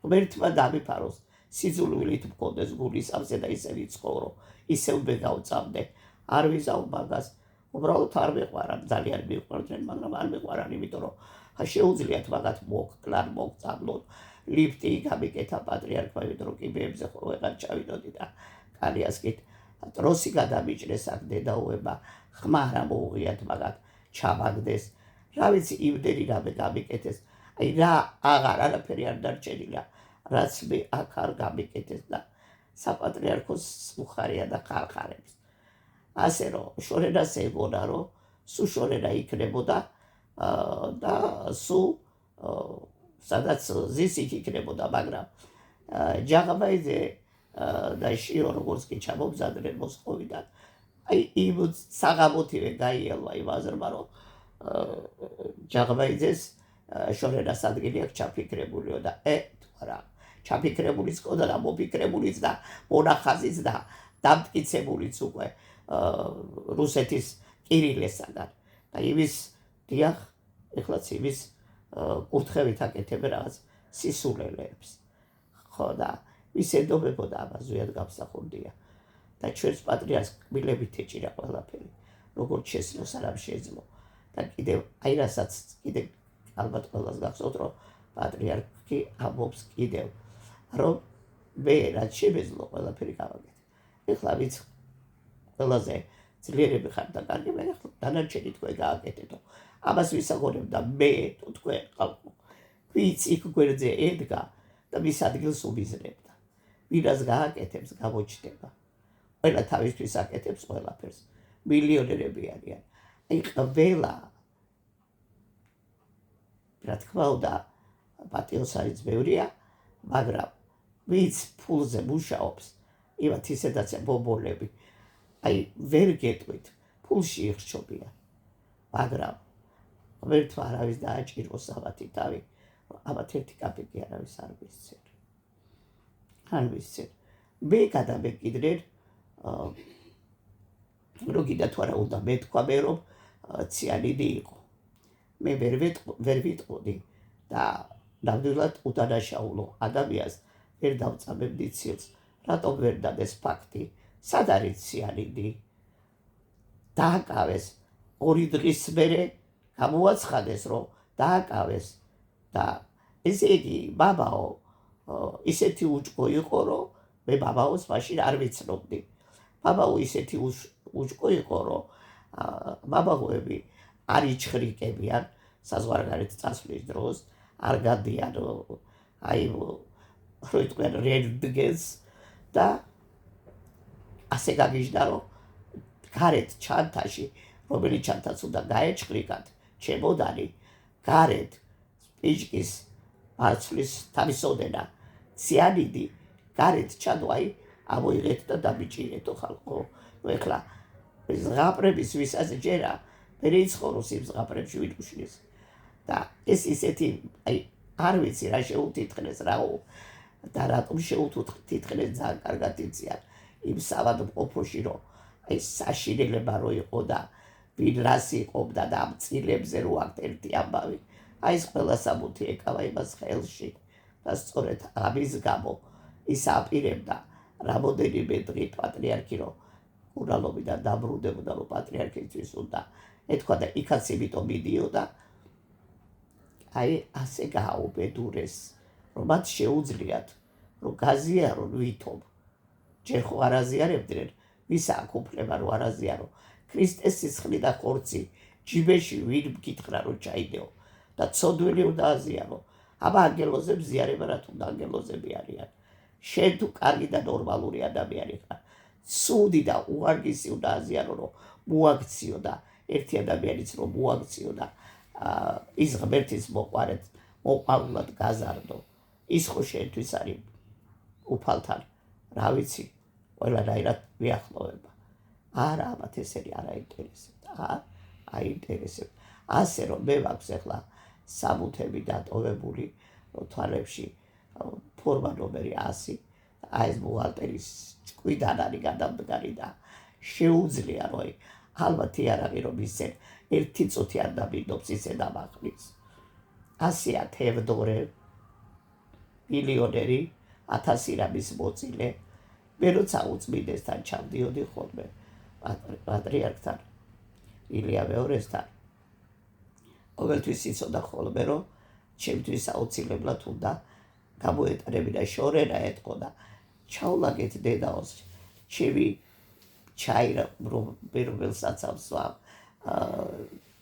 S1: ღმერთმა დამიფაროს, სიძულვილით მქონდეს გულის ამზე და ისე ვიცხოვრო, ისევ მე გავწამდე. არ ვიზავ მაგას, უბრალოდ არ მეყვარან, ძალიან მიყვარდნენ, მაგრამ არ მეყვარან, იმიტომ რომ შეუძლიათ მაგათ მოგკლან, მოგწამლონ. ლიფტი გამიკეთა პატრიარქმა, იმიტომ რომ კიბეებზე ვეღარ ჩავიდოდი და კალიასკით ტროსი გადამიჭრეს აქ დედაუება, ხმა რა მოუღიათ მაგათ ჩამაგდეს. რა ვიცი, იმდენი რამე გამიკეთეს. აი რა აღარ არაფერი არ დარჩენილა. რაც მე აქ არ გამიკეთეს და საპატრიარქოს უხარია და ხარხარებს. ასე რომ შორენას ეგონა რომ სულ შორენა იქნებოდა და სულ სადაც ზის იქ იქნებოდა, მაგრამ ჯაღაბაიძე და შიო როგორც კი ჩამომზადნენ მოსკოვიდან, აი იმ საღამოთივე გაიელვა იმ აზრმა, რომ ჯაღაბაიძეს შორენას ადგილი აქვს ჩაფიქრებულიო და თქვა რა, ჩაფიქრებულიც ყოდა და მოფიქრებულიც და მონახაზიც და დამტკიცებულიც უკვე რუსეთის კირილესაგან და იმის დიახ, ეხლაც იმის კურთხევით აკეთებენ რაღაც სისულელეებს. ხო და ვის ედობებოდა ამას ზუსტად გამსახურდია და ჩვენს პატრიარქს კბილებით ეჭირა ყველაფერი, როგორც შესძლო, სანამ შეძლო და კიდევ აი რასაც კიდევ ალბათ ყველას გახსოვთ, რომ პატრიარქი ამბობს კიდევ, რომ მე რაც შემეძლო ყველაფერი გავაკეთე. ეხლა ვიც ყველაზე ძლიერები ხარ და კარგი, მე ეხლა დანარჩენი თქვენ გააკეთეთო. ამას ვისაგონებდა მე თქვენ ხალხო, ვიც იქ გვერდზე ედგა და მის ადგილს უმიზნებდა. ვინას გააკეთებს, გამოჩნდება. ყველა თავისთვის აკეთებს ყველაფერს. მილიონერები არიან. აი ყველა რა თქმა უნდა, პატიოსარიც ბევრია, მაგრამ ვიც ფულზე მუშაობს, იმათ ისედაც ბობოლები. აი ვერ გეტყვით, ფულში იხშობიან. მაგრამ ღმერთმა არავის დააჭიროს ამათი თავი, ამათ ერთი კაპიკი არავის არ მისცენ. არ მისცენ. მე გადამეკიდნენ, რომ კიდე თუ არა უნდა მეთქვა მე, რომ ციანიდი იყო. მე ვერ ვიტყოდი და ნამდვილად უდანაშაულო ადამიანს ვერ დავწამებდი ციელს. რატომ ვერ დადეს ფაქტი? სად არის ციანიდი? დააკავეს 2 დღის მერე გამოაცხადეს, რომ დააკავეს და ესე იგი ბაბაო ისეთი უჭკო იყო, რომ მე ბაბაოს მაშინ არ ვიცნობდი. ბაბაო ისეთი უჭკო იყო, რომ ბაბაოები არ იჩხრიკებიან საზღვარგარეთ წასვლის დროს, არ გადიან აი რო იტყვიან რენტგენს და ასე გაგიჟდა, რომ გარეთ ჩანთაში, რომელიც ჩანთაც უნდა გაეჩხრიკათ, ჩემოდანი, გარეთ პიჭკის მარცვლის თავისოდენა ციანიდი, გარეთ ჩადო, აი ამოიღეთ და დამიჭირეთო ხალხო. ნუ ეხლა ზღაპრების ვისაც ჯერა, მე იცხოვროს იმ ზღაპრებში ვინ უშლის. და ეს ისეთი, აი არ ვიცი რა შეუთითქნეს რაო და რატომ შეუთითქნეს ძალიან კარგად იციან იმ სავადმყოფოში, რომ აი საშინელება რო იყო და ვინ რას იყოფდა და ამ წილებზე რო აქ ერთი ამბავი, აი ეს ყველა საბუთი ეკავა იმას ხელში და სწორედ ამის გამო ის აპირებდა რამოდენიმე დღით პატრიარქი რომ კურალობიდან დაბრუნდებოდა, რომ პატრიარქისთვის უნდა ეთქვა და იქაც იმიტომ მიდიოდა, აი ასე გააუბედურეს, რომ მათ შეუძლიათ, რომ გაზიარონ ვითომ. ჯერ ხო არ აზიარებდნენ, ვის აქვს უფლება რომ არ აზიარო. ქრისტეს სისხლი და ხორცი ჯიბეში ვინ მკითხრა რომ ჩაიდეო და ცოდვილი უნდა აზიარო. აბა ანგელოზებს ზიარება, რა თქმა უნდა ანგელოზები არიან. შენ თუ კარგი და ნორმალური ადამიანი ხარ, სუდი და უარგისი უნდა აზიარო, რომ მოაქციო და ერთი ადამიანიც რომ მოაქციო და ის ღმერთის მოყვარულად გაზარდო. ის ხო შენთვის არის უფალთან, რა ვიცი, ყველანაირად მიახლოვება. არა, ამათ ესენი არ აინტერესებთ, აინტერესებთ. ასე რომ მე მაქვს ახლა საბუთები დატოვებული თვალებში, ფორმა ნომერი 100, აი ეს ბუღალტერის ჭკვიდან არის გადამდგარი და შეუძლია, რომ ალბათ იარაღი რომ ისე ერთი წუთი არ დამინდობს ისე დამახლის. 100-ია თევდორე, მილიონერი, 1000 რამის მოწილე. მე როცა უწმინდესთან ჩავდიოდი ხოლმე პატრიარქთან, ილია მეორესთან, ყოველთვის იცოდა ხოლმე, რომ ჩემთვის აუცილებლად უნდა გამოეტანებინა შორენა ეთყო და ჩავლაგეთ დედაოს ჩემი ჩაი რომელსაც ავსვამ,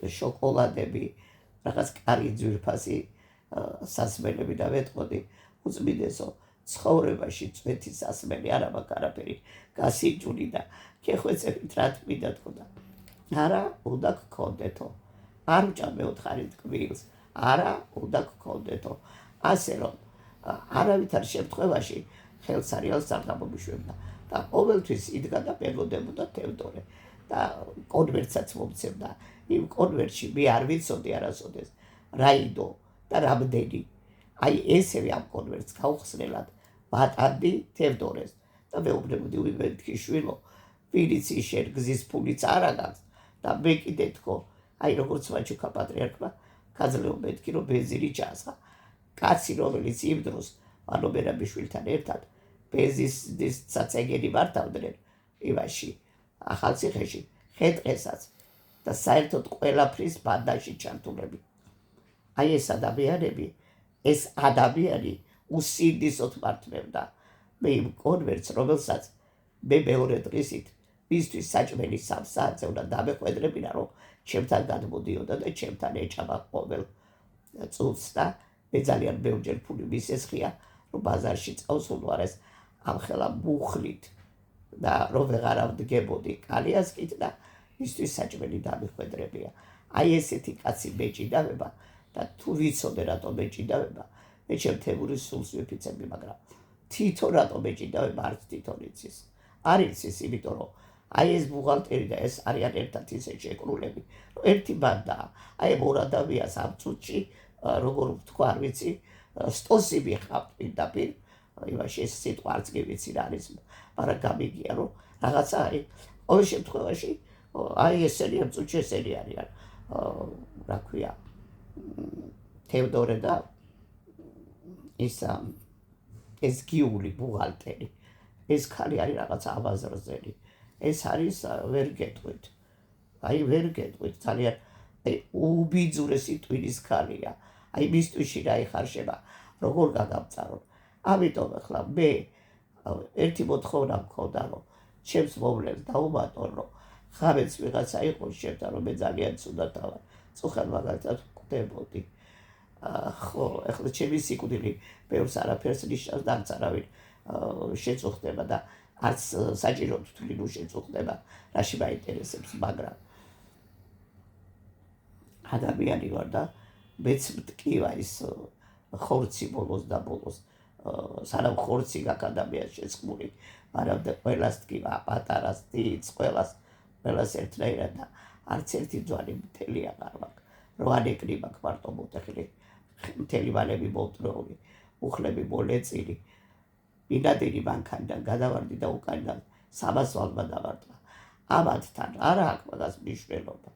S1: შოკოლადები, რაღაც კარგი ძვირფასი სასმელები და ვეთყოდი, უწმინდესო ცხოვრებაში წვეთის ასმელი არა მაქვს არაფერი გასინჯული და ქეხვეწებით რა თმინდა თქო და არა უნდა გქონდეთო არ უჭამე ოთხარი ტკბილს არა უნდა გქონდეთო ასე რომ არავითარ შემთხვევაში ხელს არიალს არ გამომიშვებდა და ყოველთვის იდგა და მეგოდებოდა თევდორე და კონვერტსაც მომცემდა იმ კონვერტში მე არ ვიცოდი არასოდეს რა იდო და რამდენი აი ესევე ამ კონვერტს გავხსნელად ვატარდი თევდორეს და მეუბნებოდი ვიმეთქი შვილო ვინიც შენ გზის ფულიც არ აქვს და მე კიდე თქო აი როგორც მაჩუკა პატრიარქმა გაძლეო მეთქი რომ ბენზინი ჩაასხა კაცი რომელიც იმ დროს მანომერაბიშვილთან ერთად ბენზინის საწეგენი მართავდნენ იმაში ახალციხეში ხეტყესაც და საერთოდ ყველაფრის ბანდაში ჩართულები აი ეს ადამიანი უსინდისოდ მართმევდა მე იმ კონვერტს რომელსაც მე მეორე დღისით მისთვის საჭმელი 3 საათზე უნდა დამეხვედრებინა რომ ჩემთან გადმოდიოდა და ჩემთან ეჭამა ყოველ წუთს და მე ძალიან ბევრჯერ ფული მისესხია რომ ბაზარში წავს უნვარეს ამხელა მუხლით და რომ ვეღარ ავდგებოდი კალიასკით და მისთვის საჭმელი დამეხვედრებია აი ესეთი კაცი მეჭიდავება და თუ ვიცოდე რატომ მეჭიდავება მე ჩემ თემურის სულს ვიფიცები მაგრამ თვითონ რატომ მეჭიდავება არც თვითონ იცის არ იცის იმიტომ რომ აი ეს ბუღალტერი და ეს არიან ერთად ისე შეკრულები რომ ერთი ბანდაა აი ორ ადამიანს ამ წუთში როგორ ვთქვა არ ვიცი სტოსი მიხავთ პირდაპირ იმაში ეს სიტყვა არც კი ვიცი რა არის მაგრამ გამიგია რომ რაღაცა აი ყოველ შემთხვევაში აი ესენი ამ წუთში ესენი არიან რა ქვია თევდორე და ეს გიული ბუღალტერი ეს ხალი არის რაღაც აბაზრზელი ეს არის ვერ გეტყვით აი ვერ გეტყვით ძალიან აი უბიძურესი ტვინის ხალია აი მისთვის რა იხარშება როგორ გაგამწარონ ამიტომ ახლა მე ერთი მოთხოვნა მქონდა რომ ჩემს მოვლენს დაუმატონ რომ ხამეც ვიღაცა იყოს ჩემთან რომ მე ძალიან ცუდათა ვარ წუხან მაგალითად ვკვდებოდი ხო ახლა ჩემი სიკვდილი ბევრს არაფერს ნიშნავს და არც არავინ შეწუხდება და არც საჭიროდ თვლინ შეწუხდება რაში მაინტერესებს მაგრამ ადამიანი ვარ და მეც მტკივა ის ხორცი ბოლოს და ბოლოს სანამ ხორცი გაქვს ადამიანს შეწყმული მაგრამ ყველას ტკივა პატარას დიდს ყველას ერთნაირად და არც ერთი ძვალი მთელი აღარ მაქვს რო ანეკნი მაქვს მარტო მოტეხილი მთელი ვალები მოვტრეული მუხლები მოლეწილი ბინადირი მანქანიდან გადავარდი და უკანიდან 300 ვალმა დავარტყა ამათთან არა აქვს მაგას მნიშვნელობა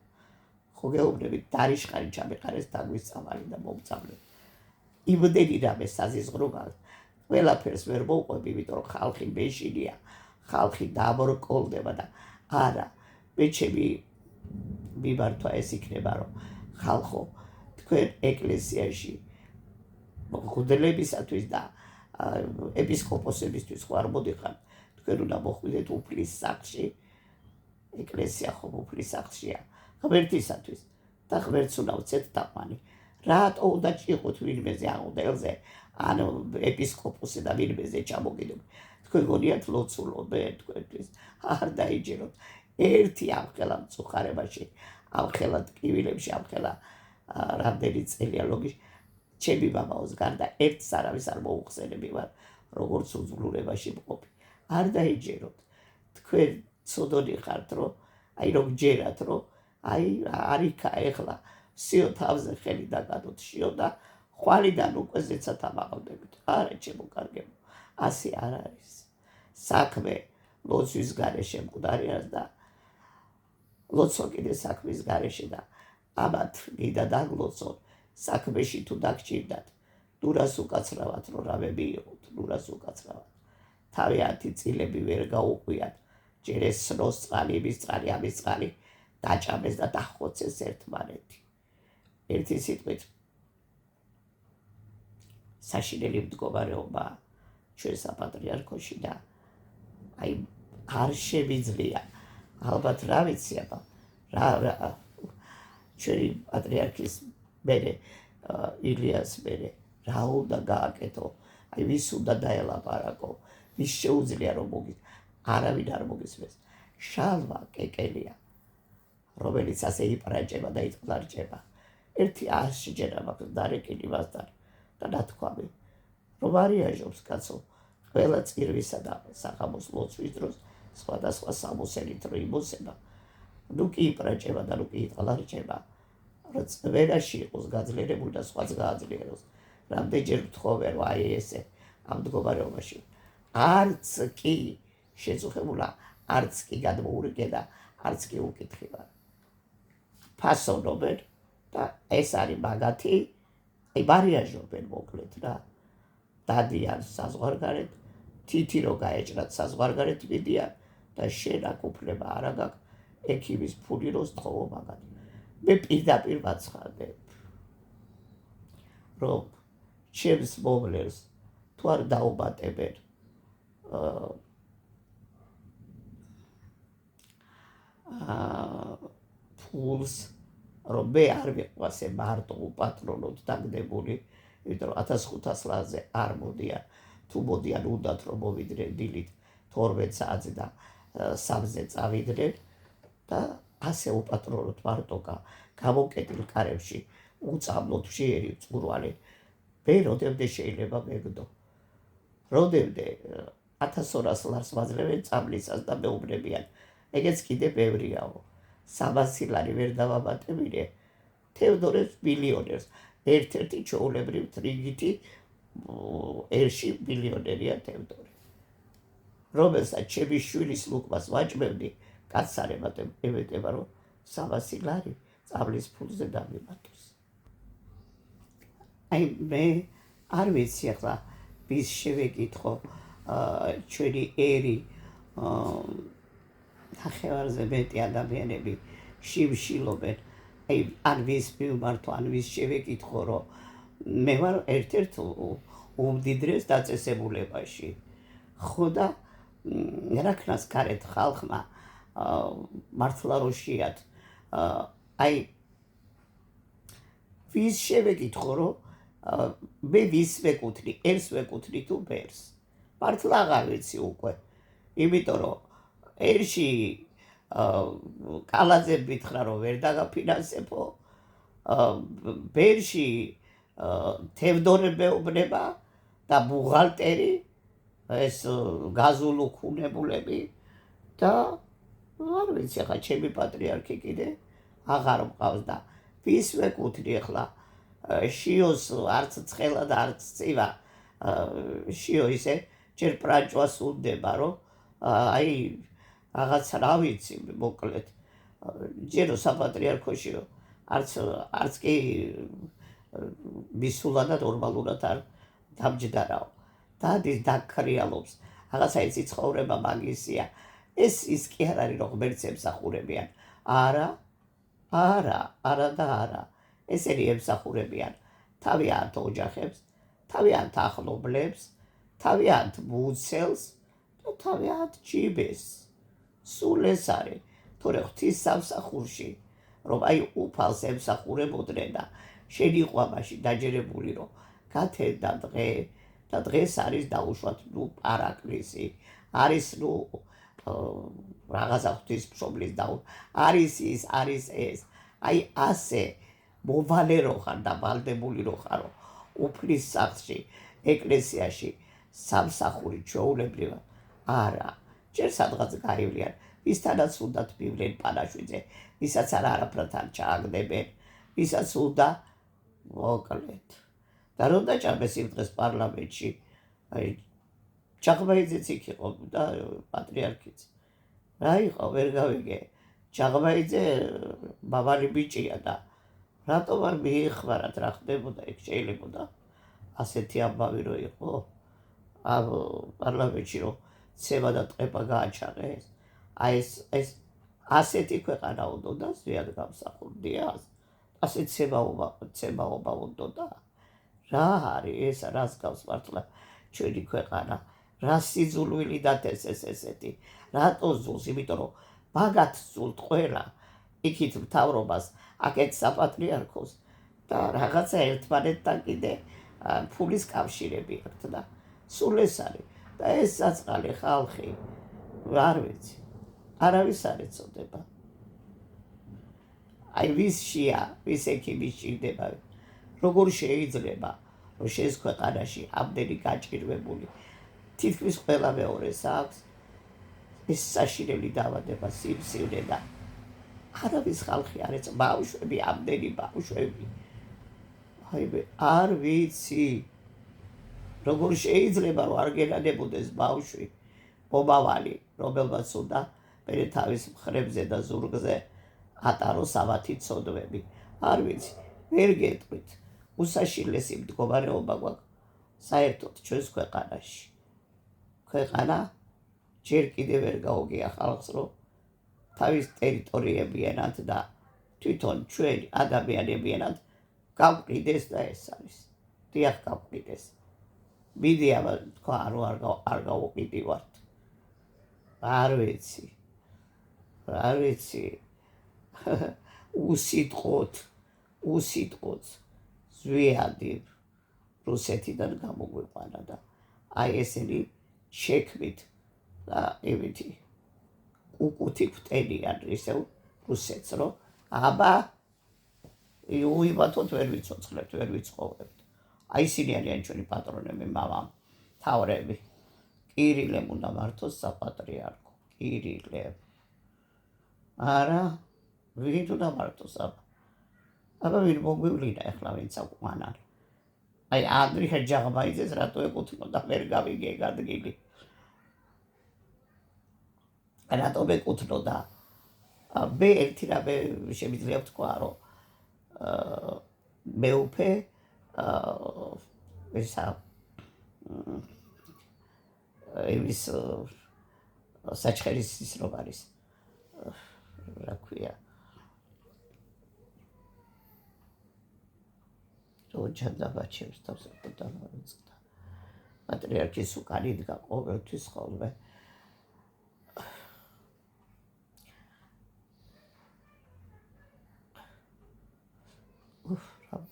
S1: ხო გეუბნებით დარიშხარი ჩამეყარეს დაგვისწამალი და მომწამლე იმდენი რამე საზიზღრო გაქვს ყველაფერს ვერ მოვყვები იმიტომ რომ ხალხი მეშინია ხალხი დამორკოლდება და არა მე ჩემი მიმართვა ეს იქნება რომ ხალხო თქვენ ეკლესიაში მღვდლებისათვის და ეპისკოპოსებისთვის ხო არ მოდიხარ თქვენ უნდა მოხვიდეთ უფლის სახლში ეკლესია ხო უფლის სახლშია ღმერთისათვის და ღმერთს უნდა ვცეთ თაყვანი რატო უნდა ჭიყოთ ვინმეზე აღუდელზე ან ეპისკოპოსი და ვინმეზე ჩამოგიდო თქვენ გონიათ ლოცულო მე თქვენთვის არ დაიჯეროთ ერთი ამხელა მწუხარებაში ამხელა ტკივილებში ამხელა რამდენი წელია ლოგიში ჩემი მამაოს გარდა ერთს არავის არ მოუხსენები ვარ როგორც უძლურებაში მყოფი არ დაიჯეროთ თქვენ ცოდონი ხართ რომ აი რომ ჯერათ რომ აი არიქა ეხლა სიო თავზე ხელი დაგადოთ შიო და ხვალიდან უკვე ზეცათ ამაყავდებით არა ჩემო კარგებო ასე არ არის საქმე ლოცვის გარეშე მკვდარია და ლოცვა კიდე საქმის გარეშე და ამათ გიდა დაგლოცონ საქმეში თუ დაგჭირდათ ნურას უკაცრავად რომ რამე მიიღოთ ნურას უკაცრავად თავიანთი წილები ვერ გაუყვიათ ჯერ ეს სნოს წყალი იმის წყალი ამის წყალი დაჭამეს და დახოცეს ერთმანეთი ერთი სიტყვით საშინელი მდგომარეობა ჩვენ საპატრიარქოში და აი არ შემიძლია ალბათ რა ვიცი აბა რა ჩვენი პატრიარქის მერე ილიას მერე რა უნდა გააკეთო აი ვის უნდა დაელაპარაკო, ვის შეუძლია რომ არავინ არ მოგისმენს. შალვა კეკელია, რომელიც ასე იპრაჭება და იტყლარჭება. ერთი 100 ჯერ მაქვს დარეკილი მასთან და ნათქვამი, რომ არიაჟობს კაცო, ყველა წირვისა და საღამოს ლოცვის დროს სხვადასხვა სამოსელით რო იმოსება, ნუ კი იპრაჭება და ნუ კი იტყლარჭება, რომ ყველაში იყოს გაძლიერებული და სხვაც გააძლიეროს. რამდენჯერ ვთხოვე, რომ აი ესე ამ მდგომარეობაში არც კი შეწუხებულა, არც კი გადმოურიგე და არც კი უკითხი ვარ. ფასონობენ და ეს არის მაგათი, აი მარიაჟობენ მოკლედ რა. დადიან საზღვარგარეთ, თითი რო გაეჭრათ საზღვარგარეთ მიდიან და შენ აქ უფლება არა გაქვს ექიმის ფული რო სთხოვო მაგათი. მე პირდაპირ ვაცხადებ, რომ ჩემს მომლელს თუ არ დაუმატებენ ფულს, რომ მე არ ვიყვასე მარტო უპატრონოდ დაგდებული, იმიტომ რომ 1500 ლარზე არ მოდიან, თუ მოდიან უნდათ რომ მოვიდნენ დილით 12 საათზე და 3-ზე წავიდნენ და ასე უპატრონოდ მარტო გამოკეტილ კარებში უწამლოთ მშიერი წყურვალი. მე როდემდე შეიძლება მეგდო, როდემდე 1200 ლარს მაძლევენ წამლისას და მეუბნებიან, ეგეც კიდე ბევრიაო. 300 ლარი ვერ დავამატებინე თევდორეს მილიონერს, ერთ-ერთი ჩვეულებრივ რიგითი ერში მილიონერია თევდორე, რომელსაც ჩემი შვილის ლუკმას ვაჭმევდი, კაცს არ ემეტება, რომ 300 ლარი წამლის ფულზე დამიმატოს. აი მე არ ვიცი ახლა ვის შევეკითხო, ჩვენი ერი ნახევარზე მეტი ადამიანები შიმშილობენ, აი ან ვის მივმართო, ან ვის შევეკითხო, რომ მე ვარ ერთ-ერთ უმდიდრეს დაწესებულებაში. ხო და რა ქნას გარეთ ხალხმა მართლა რო შეათ, აი ვის შევეკითხო, რომ მე ვის ვეკუთვნი, ერს ვეკუთვნი თუ ბერს. მართლა აღარ ვიცი უკვე, იმიტომ რომ ერში კალაძე მითხრა, რომ ვერ დაგაფინანსებო, ბერში თევდორე მეუბნება და ბუღალტერი, ეს გაზულუქუნებულები და არ ვიცი, ახლა ჩემი პატრიარქი კიდე აღარ მყავს და ვის ვეკუთვნი ახლა, შიოს არც ცხელა და არც წივა, შიო ისე ჯერ პრანჭვას უნდება, რომ აი რაღაც რა ვიცი მოკლედ, ჯერო საპატრიარქოშიო არც კი მისულად და ნორმალურად არ დამჯდარაო. დადის დაქრიალობს, რაღაცა იცი ცხოვრება მაგისია. ეს ის კი არ არის, რომ ღმერთს ემსახურებიან. არა და არა. ესენი ემსახურებიან თავიანთ ოჯახებს, თავიანთ ახლობლებს, თავიანთ მუცელს და თავიანთ ჯიბეს. სულ ეს არის, თორე ღვთის სამსახურში, რომ აი უფალს ემსახურებოდნენ და შენ იყო ამაში დაჯერებული, რომ გათენდა დღე და დღეს არის დაუშვათ პარაკლისი, არის რაღაცა ღვთისმშობლის არის ის, არის ეს. აი ასე მოვალე რო ხარ და ვალდებული რო ხარო უფლის სახლში, ეკლესიაში სამსახური ჩვეულებრივად არა. ჯერ სადღაც გაივლიან, ვისთანაც უნდათ მივლენ პანაშვიდზე, ვისაც არაფრად არ ჩააგდებენ, ვისაც უნდა მოკლედ. და რომ დაჭამეს იმ დღეს პარლამენტში, აი ჩაღმაიძეც იქ იყო და პატრიარქიც. რა იყო, ვერ გავიგე. ჩაღმაიძე მამალი ბიჭია და რატომ არ მიიხმარათ, რა ხდებოდა იქ, შეიძლებოდა ასეთი ამბავი რო იყო ამ პარლამენტში, რომ ცემა და ტყეპა გააჩაღეს. აი ეს ასეთი ქვეყანა უნდა ზვიად გამსახურდია, ასე ცემაობა უნდა. რა არის ეს, რას გავს მართლა ჩვენი ქვეყანა, რა სიძულვილი დათესეს ესეთი, რატო ზულს, იმიტომ რომ მაგათ ზულთ ყველა, იქით მთავრობას, აქეთ საპატრიარქოს და რაღაცა ერთმანეთთან კიდე ფულის კავშირები აქვთ და სულ ეს არის და ეს საწყალი ხალხი არ ვიცი არავის არ ეწოდება აი ვის შია ვის ექიმი სჭირდება როგორ შეიძლება რომ შენს ქვეყანაში ამდენი გაჭირვებული თითქმის ყველა მეორეს აქვს ეს საშინელი დაავადება სიმსივნე და არავის ხალხი არ ეწოდება ბავშვები ამდენი ბავშვები აი არ ვიცი როგორ შეიძლება რომ არ გენანებოდეს ბავშვი მომავალი რომელმაც უნდა მე თავის მხრებზე და ზურგზე ატაროს ავათი ცოდვები არ ვიცი ვერ გეტყვით უსაშილესი მდგომარეობა გვაქვს საერთოდ ჩვენს ქვეყანაში ქვეყანა ჯერ კიდევ ვერ გაუგია ხალხს რომ თავის ტერიტორიებიანად და თვითონ ჩვენი ადამიანებიანად გავყიდეს და ეს არის დიახ გავყიდეს მიდი აბა თქვა რომ არ გავუყიდივართ არ ვიცი უსიტყოთ ზვიადი რუსეთიდან გამოგვიყვანა და აი ესენი შექმით და ემითი უკუთი კვტენიან ისევ რუსეთს რომ აბა უიმათოთ ვერ ვიცოცხლებთ ვერ ვიცხოვებთ აი ისინი არიან ჩვენი პატრონები მამამ თავრები კირილემ უნდა მართოს საპატრიარქო კირილემ არა ვინ უნდა მართოს აბა ვინ მოგვივლინა ახლა ვინც აკვანარ აი ანდრიხა ჯაღბაიძეს რატო ეკუთვნოდა ვერ გავიგე ადგილი რატო ეკუთვნოდა მე ერთი რამე შემიძლია ვთქვა რომ მეუფე ესა იმის საჩხერის ის რომ არის რა ქვია ოჯახდა ბაჩებს თავს ეკუთვნოდა მოწყდა პატრიარქის უკან იდგა ყოველთვის ხოლმე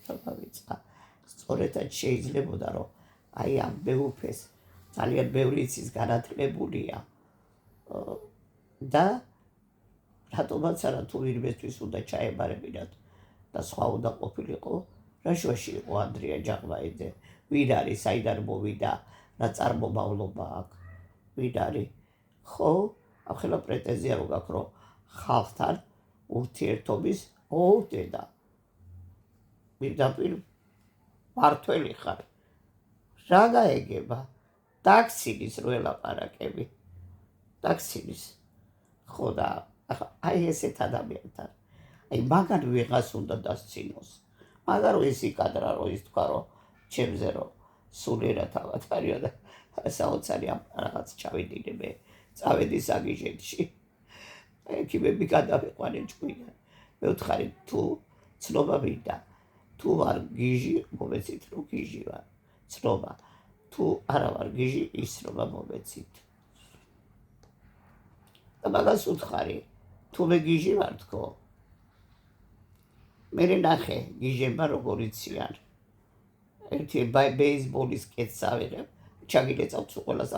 S1: დავიწყა სწორედაც შეიძლებოდა რომ აი ამ მეუფეს ძალიან ბევრი იცის განათლებულია და რატომაც არა თუ ვინმესთვის უნდა ჩაებარებინათ და სხვა უნდა ყოფილიყო რა შუაში იყო ანდრია ჯაღბაიძე ვინ არის საიდან მოვიდა რა წარმომავლობა აქვს ვინ არის ხო ახლა პრეტენზია რო გაქვს რომ ხალხთან ურთიერთობის დედა პირდაპირ მართველი ხარ რა გაეგება ტაქსილის რო ელაპარაკები ტაქსილის ხო და აი ესეთ ადამიანთან აი მაგარი ვიღას უნდა დასცინოს მაგარო ის იკადრა რომ ის თქვა რომ ჩემზე რომ სულიერად ავატარიო და საოცარი რაღაც ჩავიდინე მე წავედი საგიჟეთში ექიმები გადავიყვანე ჭკვიან მე ვთხარი თუ ცნობა მინდა თუ არ გიჟი მომეცით რომ გიჟი ვარ ცნობა თუ არა ვარ გიჟი ისრობა მომეცით და მაგას უთხარი თუ მე გიჟი ვარ თქო მე ნახე გიჟება როგორ იციან ერთი ბეისბოლის კეთს ავიღებ ჩაგილეწავთ ყველას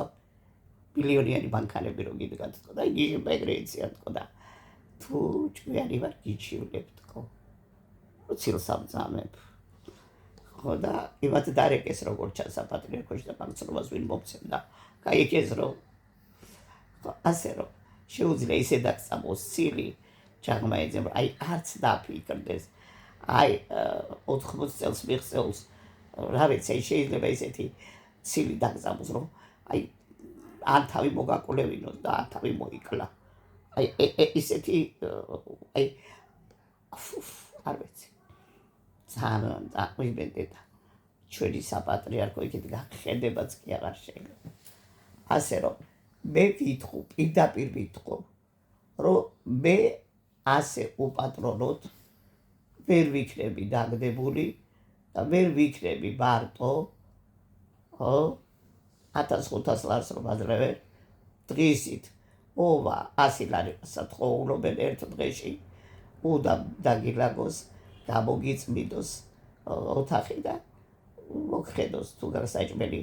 S1: მილიონიანი ბანკანები რო გიდგათ თქო და გიჟება ეგრე იციან თქო და თუ ჭკვიანი ვარ გიჩივლებ თქო ცილს ამძამებ ხო და იმათ დარეკეს როგორ ჩანს საპატრიარქოში და ბანკნოტას ვინ მოგცემდა გაიქეს რომ ასე რომ შეუძლია ისე დაგწამოს ცილი ჯაღბაიძემ აი არც დაფიქრდეს აი 80 წელს მიღწეულს რა ვიცი შეიძლება ისეთი ცილი დაგწამოს რომ აი ან თავი მოგაკვლევინოს და ან თავი მოიკლა აი ისეთი აი არ ვიცი ძალიან დაგვიმენდედა ჩვენი საპატრიარქო იქით გახედებაც კი აღარ შეიძლება ასე რომ მე ვიტყო პირდაპირ ვიტყო რომ მე ასე უპატრონოდ ვერ ვიქნები დაგდებული და ვერ ვიქნები მარტო ხო 1500 ლარს რომ აძლევენ დღისით ოვა 100 ლარი სათხოვნობენ ერთ დღეში უნდა დაგილაგოს გამოგიწმინდოს ოთახი და მოგხედოს თუ გასაჭმელი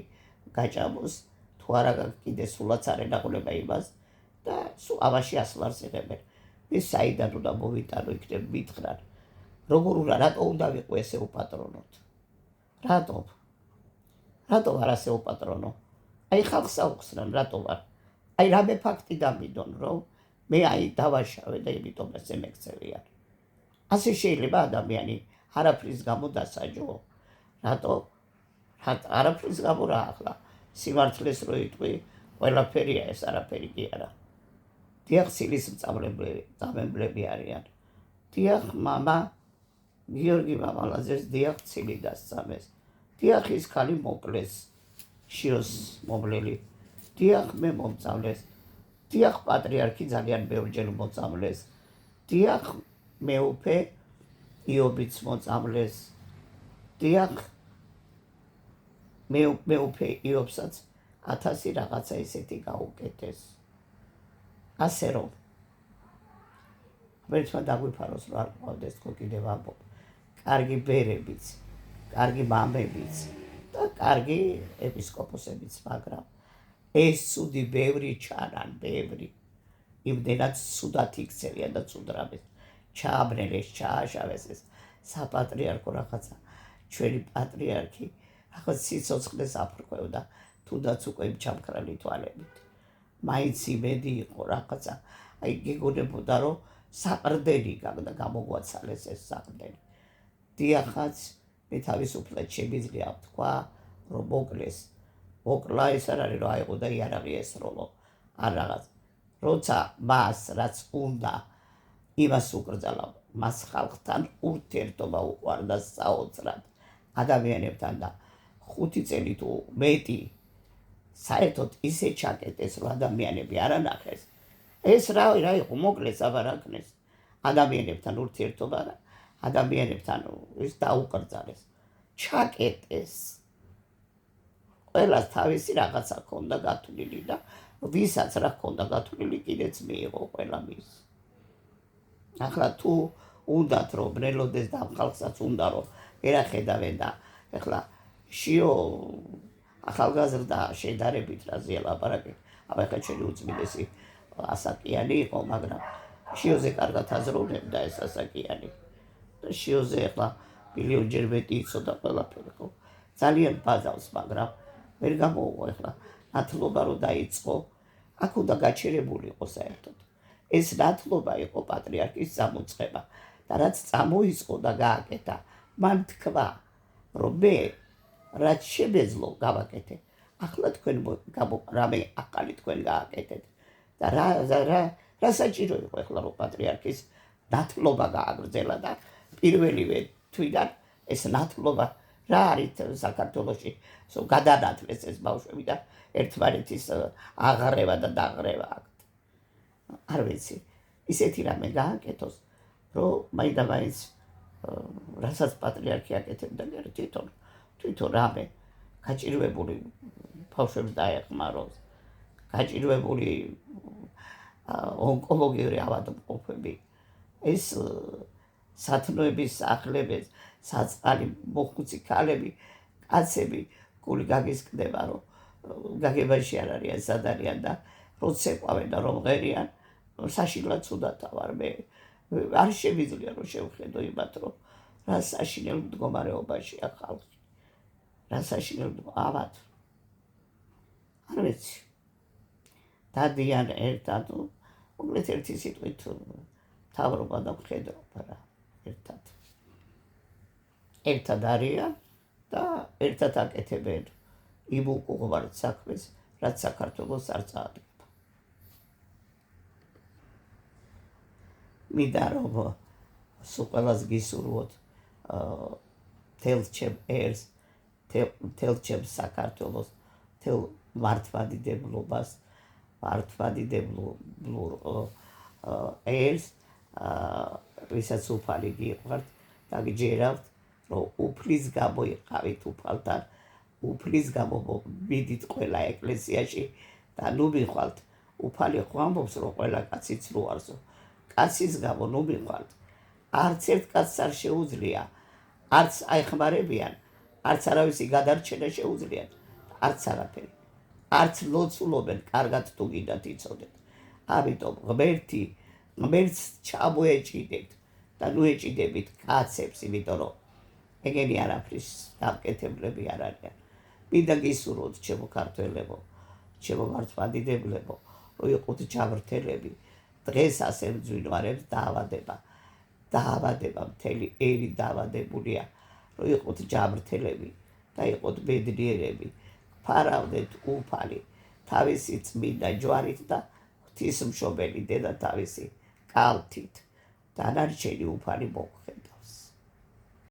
S1: გაჭამოს თუ არა კიდე სულაც არ ენახულება იმას და სულ ამაში ასლარს იღებენ. ეს საიდან უნდა მოვიტანო იქნებ მითხრან. როგორ უნდა რატო უნდა ვიყო ესე უპატრონოთ? რატო არ ასე უპატრონო? აი ხალხს აუხსნან რატო ვარ? აი რამე ფაქტი დამიდონ რომ მე აი დავაშავე და იმიტომ ესე მეკცევიან. ასე შეიძლება ადამიანი არაფრის გამო დასაჯო. რატო? არაფრის გამო რა ახლა? სიმართლეს რო იტყვი, ყველაფერია ეს არაფერი კი არა. დიახ, ცილის მწამებლები არიან. დიახ, მამა გიორგი მამალაძეს დიახ ცილი დასწამეს. დიახ, ის ქალი მოკლეს, შიოს მომლელი. დიახ, მე მომწამლეს. დიახ, პატრიარქი ძალიან ბევრჯერ მოწამლეს. დიახ, მეუფე იობიც მოწამლეს. დიახ, მეუფე იობსაც 1000 რაღაცა ისეთი გაუკეთეს. ასე რომ ერთმა დაგვიფაროს რომ არ ყავდეს თქო კიდევ ამბობ. კარგი ბერებიც, კარგი მამებიც და კარგი ეპისკოპოსებიც, მაგრამ ეს ცუდი ბევრი ჩანან, ბევრი. იმდენად ცუდად იქცევიან და ცუდრაბეს. ჩააბნელეს, ჩააშავეს ეს საპატრიარქო რაღაცა. ჩვენი პატრიარქი რაღაც სიცოცხლეს აფრქვევდა, თუნდაც უკვე იმ ჩამქრალი თვალებით. მაინც იმედი იყო რაღაცა. აი გიგონებოდა რომ საყრდენი და გამოგვაცალეს ეს საყრდენი. დიახაც მე თავისუფლად შემიძლია ვთქვა რომ მოკლეს. მოკლა ეს არ არის რომ აიღო და იარაღი ესროლო. არ რაღაც. როცა მას რაც უნდა იმას უკრძალა, მას ხალხთან ურთიერთობა უყვარდა საოცრად ადამიანებთან და 5 წელი თუ მეტი საერთოდ ისე ჩაკეტეს რომ ადამიანები არ ანახეს. ეს რა იყო მოკლეს აბარაკნეს ადამიანებთან ურთიერთობა და ადამიანებთან ის დაუკრძალეს. ჩაკეტეს. ყველას თავისი რაღაცა ქონდა გათვლილი და ვისაც რა ქონდა გათვლილი კიდეც მიიღო ყველა მის. ახლა თუ უნდათ რომ ბრელოდეს და ხალხსაც უნდა რომ ერახედავენ და ახლა შიო ახალგაზრდა შედარებით რაზეა ლაპარაკი. აბა ხა ჩვენი უწმიდესი ასაკიანი იყო, მაგრამ შიოზე კარგად აზროვნებდა ეს ასაკიანი. და შიოზე ახლა მილიონჯერ მეტი იცოდა ყველაფერი ხო. ძალიან ბაზავს, მაგრამ ვერ გამოუღო ახლა ნათლობა რო დაიწყო, აქ უნდა გაჩერებული იყო საერთოდ. ეს ნათლობა იყო პატრიარქის წამოწყება და რაც წამოიწყო და გააკეთა, მან თქვა რომ მე რაც შემეძლო გავაკეთე. ახლა თქვენ რამე ახალი თქვენ გააკეთეთ და რა საჭირო იყო ახლა რომ პატრიარქის ნათლობა გააგრძელა და პირველივე თვიდან ეს ნათლობა რა არის საქართველოში გადანათლეს ეს ბავშვები და ერთმანეთის აღრევა და დაღრევა აქვთ. არ ვიცი, ისეთი რამე გააკეთოს, რომ მაინდა-მაინც რასაც პატრიარქი აკეთებდა თვითონ რამე გაჭირვებული ბავშვებს დაეხმაროს, გაჭირვებული ონკოლოგიური ავადმყოფები, ეს სათნოების სახლები, საწყალი მოხუცი ქალები, კაცები გული გაგისკდება, რომ გაგებაში არ არიან სად არიან და როცა ეყვავენ და რომ ღერიან, საშინლად ცუდად ვარ მე. არ შემიძლია რომ შევხედო იმათ, რომ რა საშინელ მდგომარეობაშია ხალხი. რა საშინელ ავად. არ ვიცი. დადიან ერთად, უბრალოდ ერთი სიტყვით მთავრობა და მხედრობა რა ერთად. ერთად არიან და ერთად აკეთებენ იმ უყურებელ საქმეს, რაც საქართველოს არ წაადგება. მინდა რომ სულ ყველას გისურვოთ თელჩემ ერს, თელჩემ საქართველოს, თელ მართლმადიდებლობას, მართლმადიდებლურ ერს, ვისაც უფალი გიყვართ და გჯერავთ, რომ უფლის გამო იყავით უფალთან, უფლის გამო მიდით ყველა ეკლესიაში და ნუ მიხვალთ. უფალი ხო ამბობს, რომ ყველა კაცი ცრუარსო. კაცის გამო ნუ მიხვალთ. არც ერთ კაცს არ შეუძლია, არც აეხმარებიან, არც არავისი გადარჩენა შეუძლიათ. არც არაფერი. არც ლოცულობენ, კარგად თუ გინდათ იცოდეთ. ამიტომ ღმერთს ჩამოეჭიდეთ და ნუ ეჭიდებით კაცებს, იმიტომ რომ ეგენი არაფრის დამკეთებლები არ არიან. მინდა გისურვოთ ჩემო ქართველებო, ჩემო მართლმადიდებლებო, რომ იყოთ ჯანმრთელები. დღეს ასე მძვინვარებს დაავადება მთელი ერი დაავადებულია, რომ იყოთ ჯანმრთელები და იყოთ ბედნიერები. ფარავდეთ უფალი თავისი წმინდა ჯვარით და ღვთისმშობელი დედა თავისი კალთით. დანარჩენი უფალი მოგხვდეთ.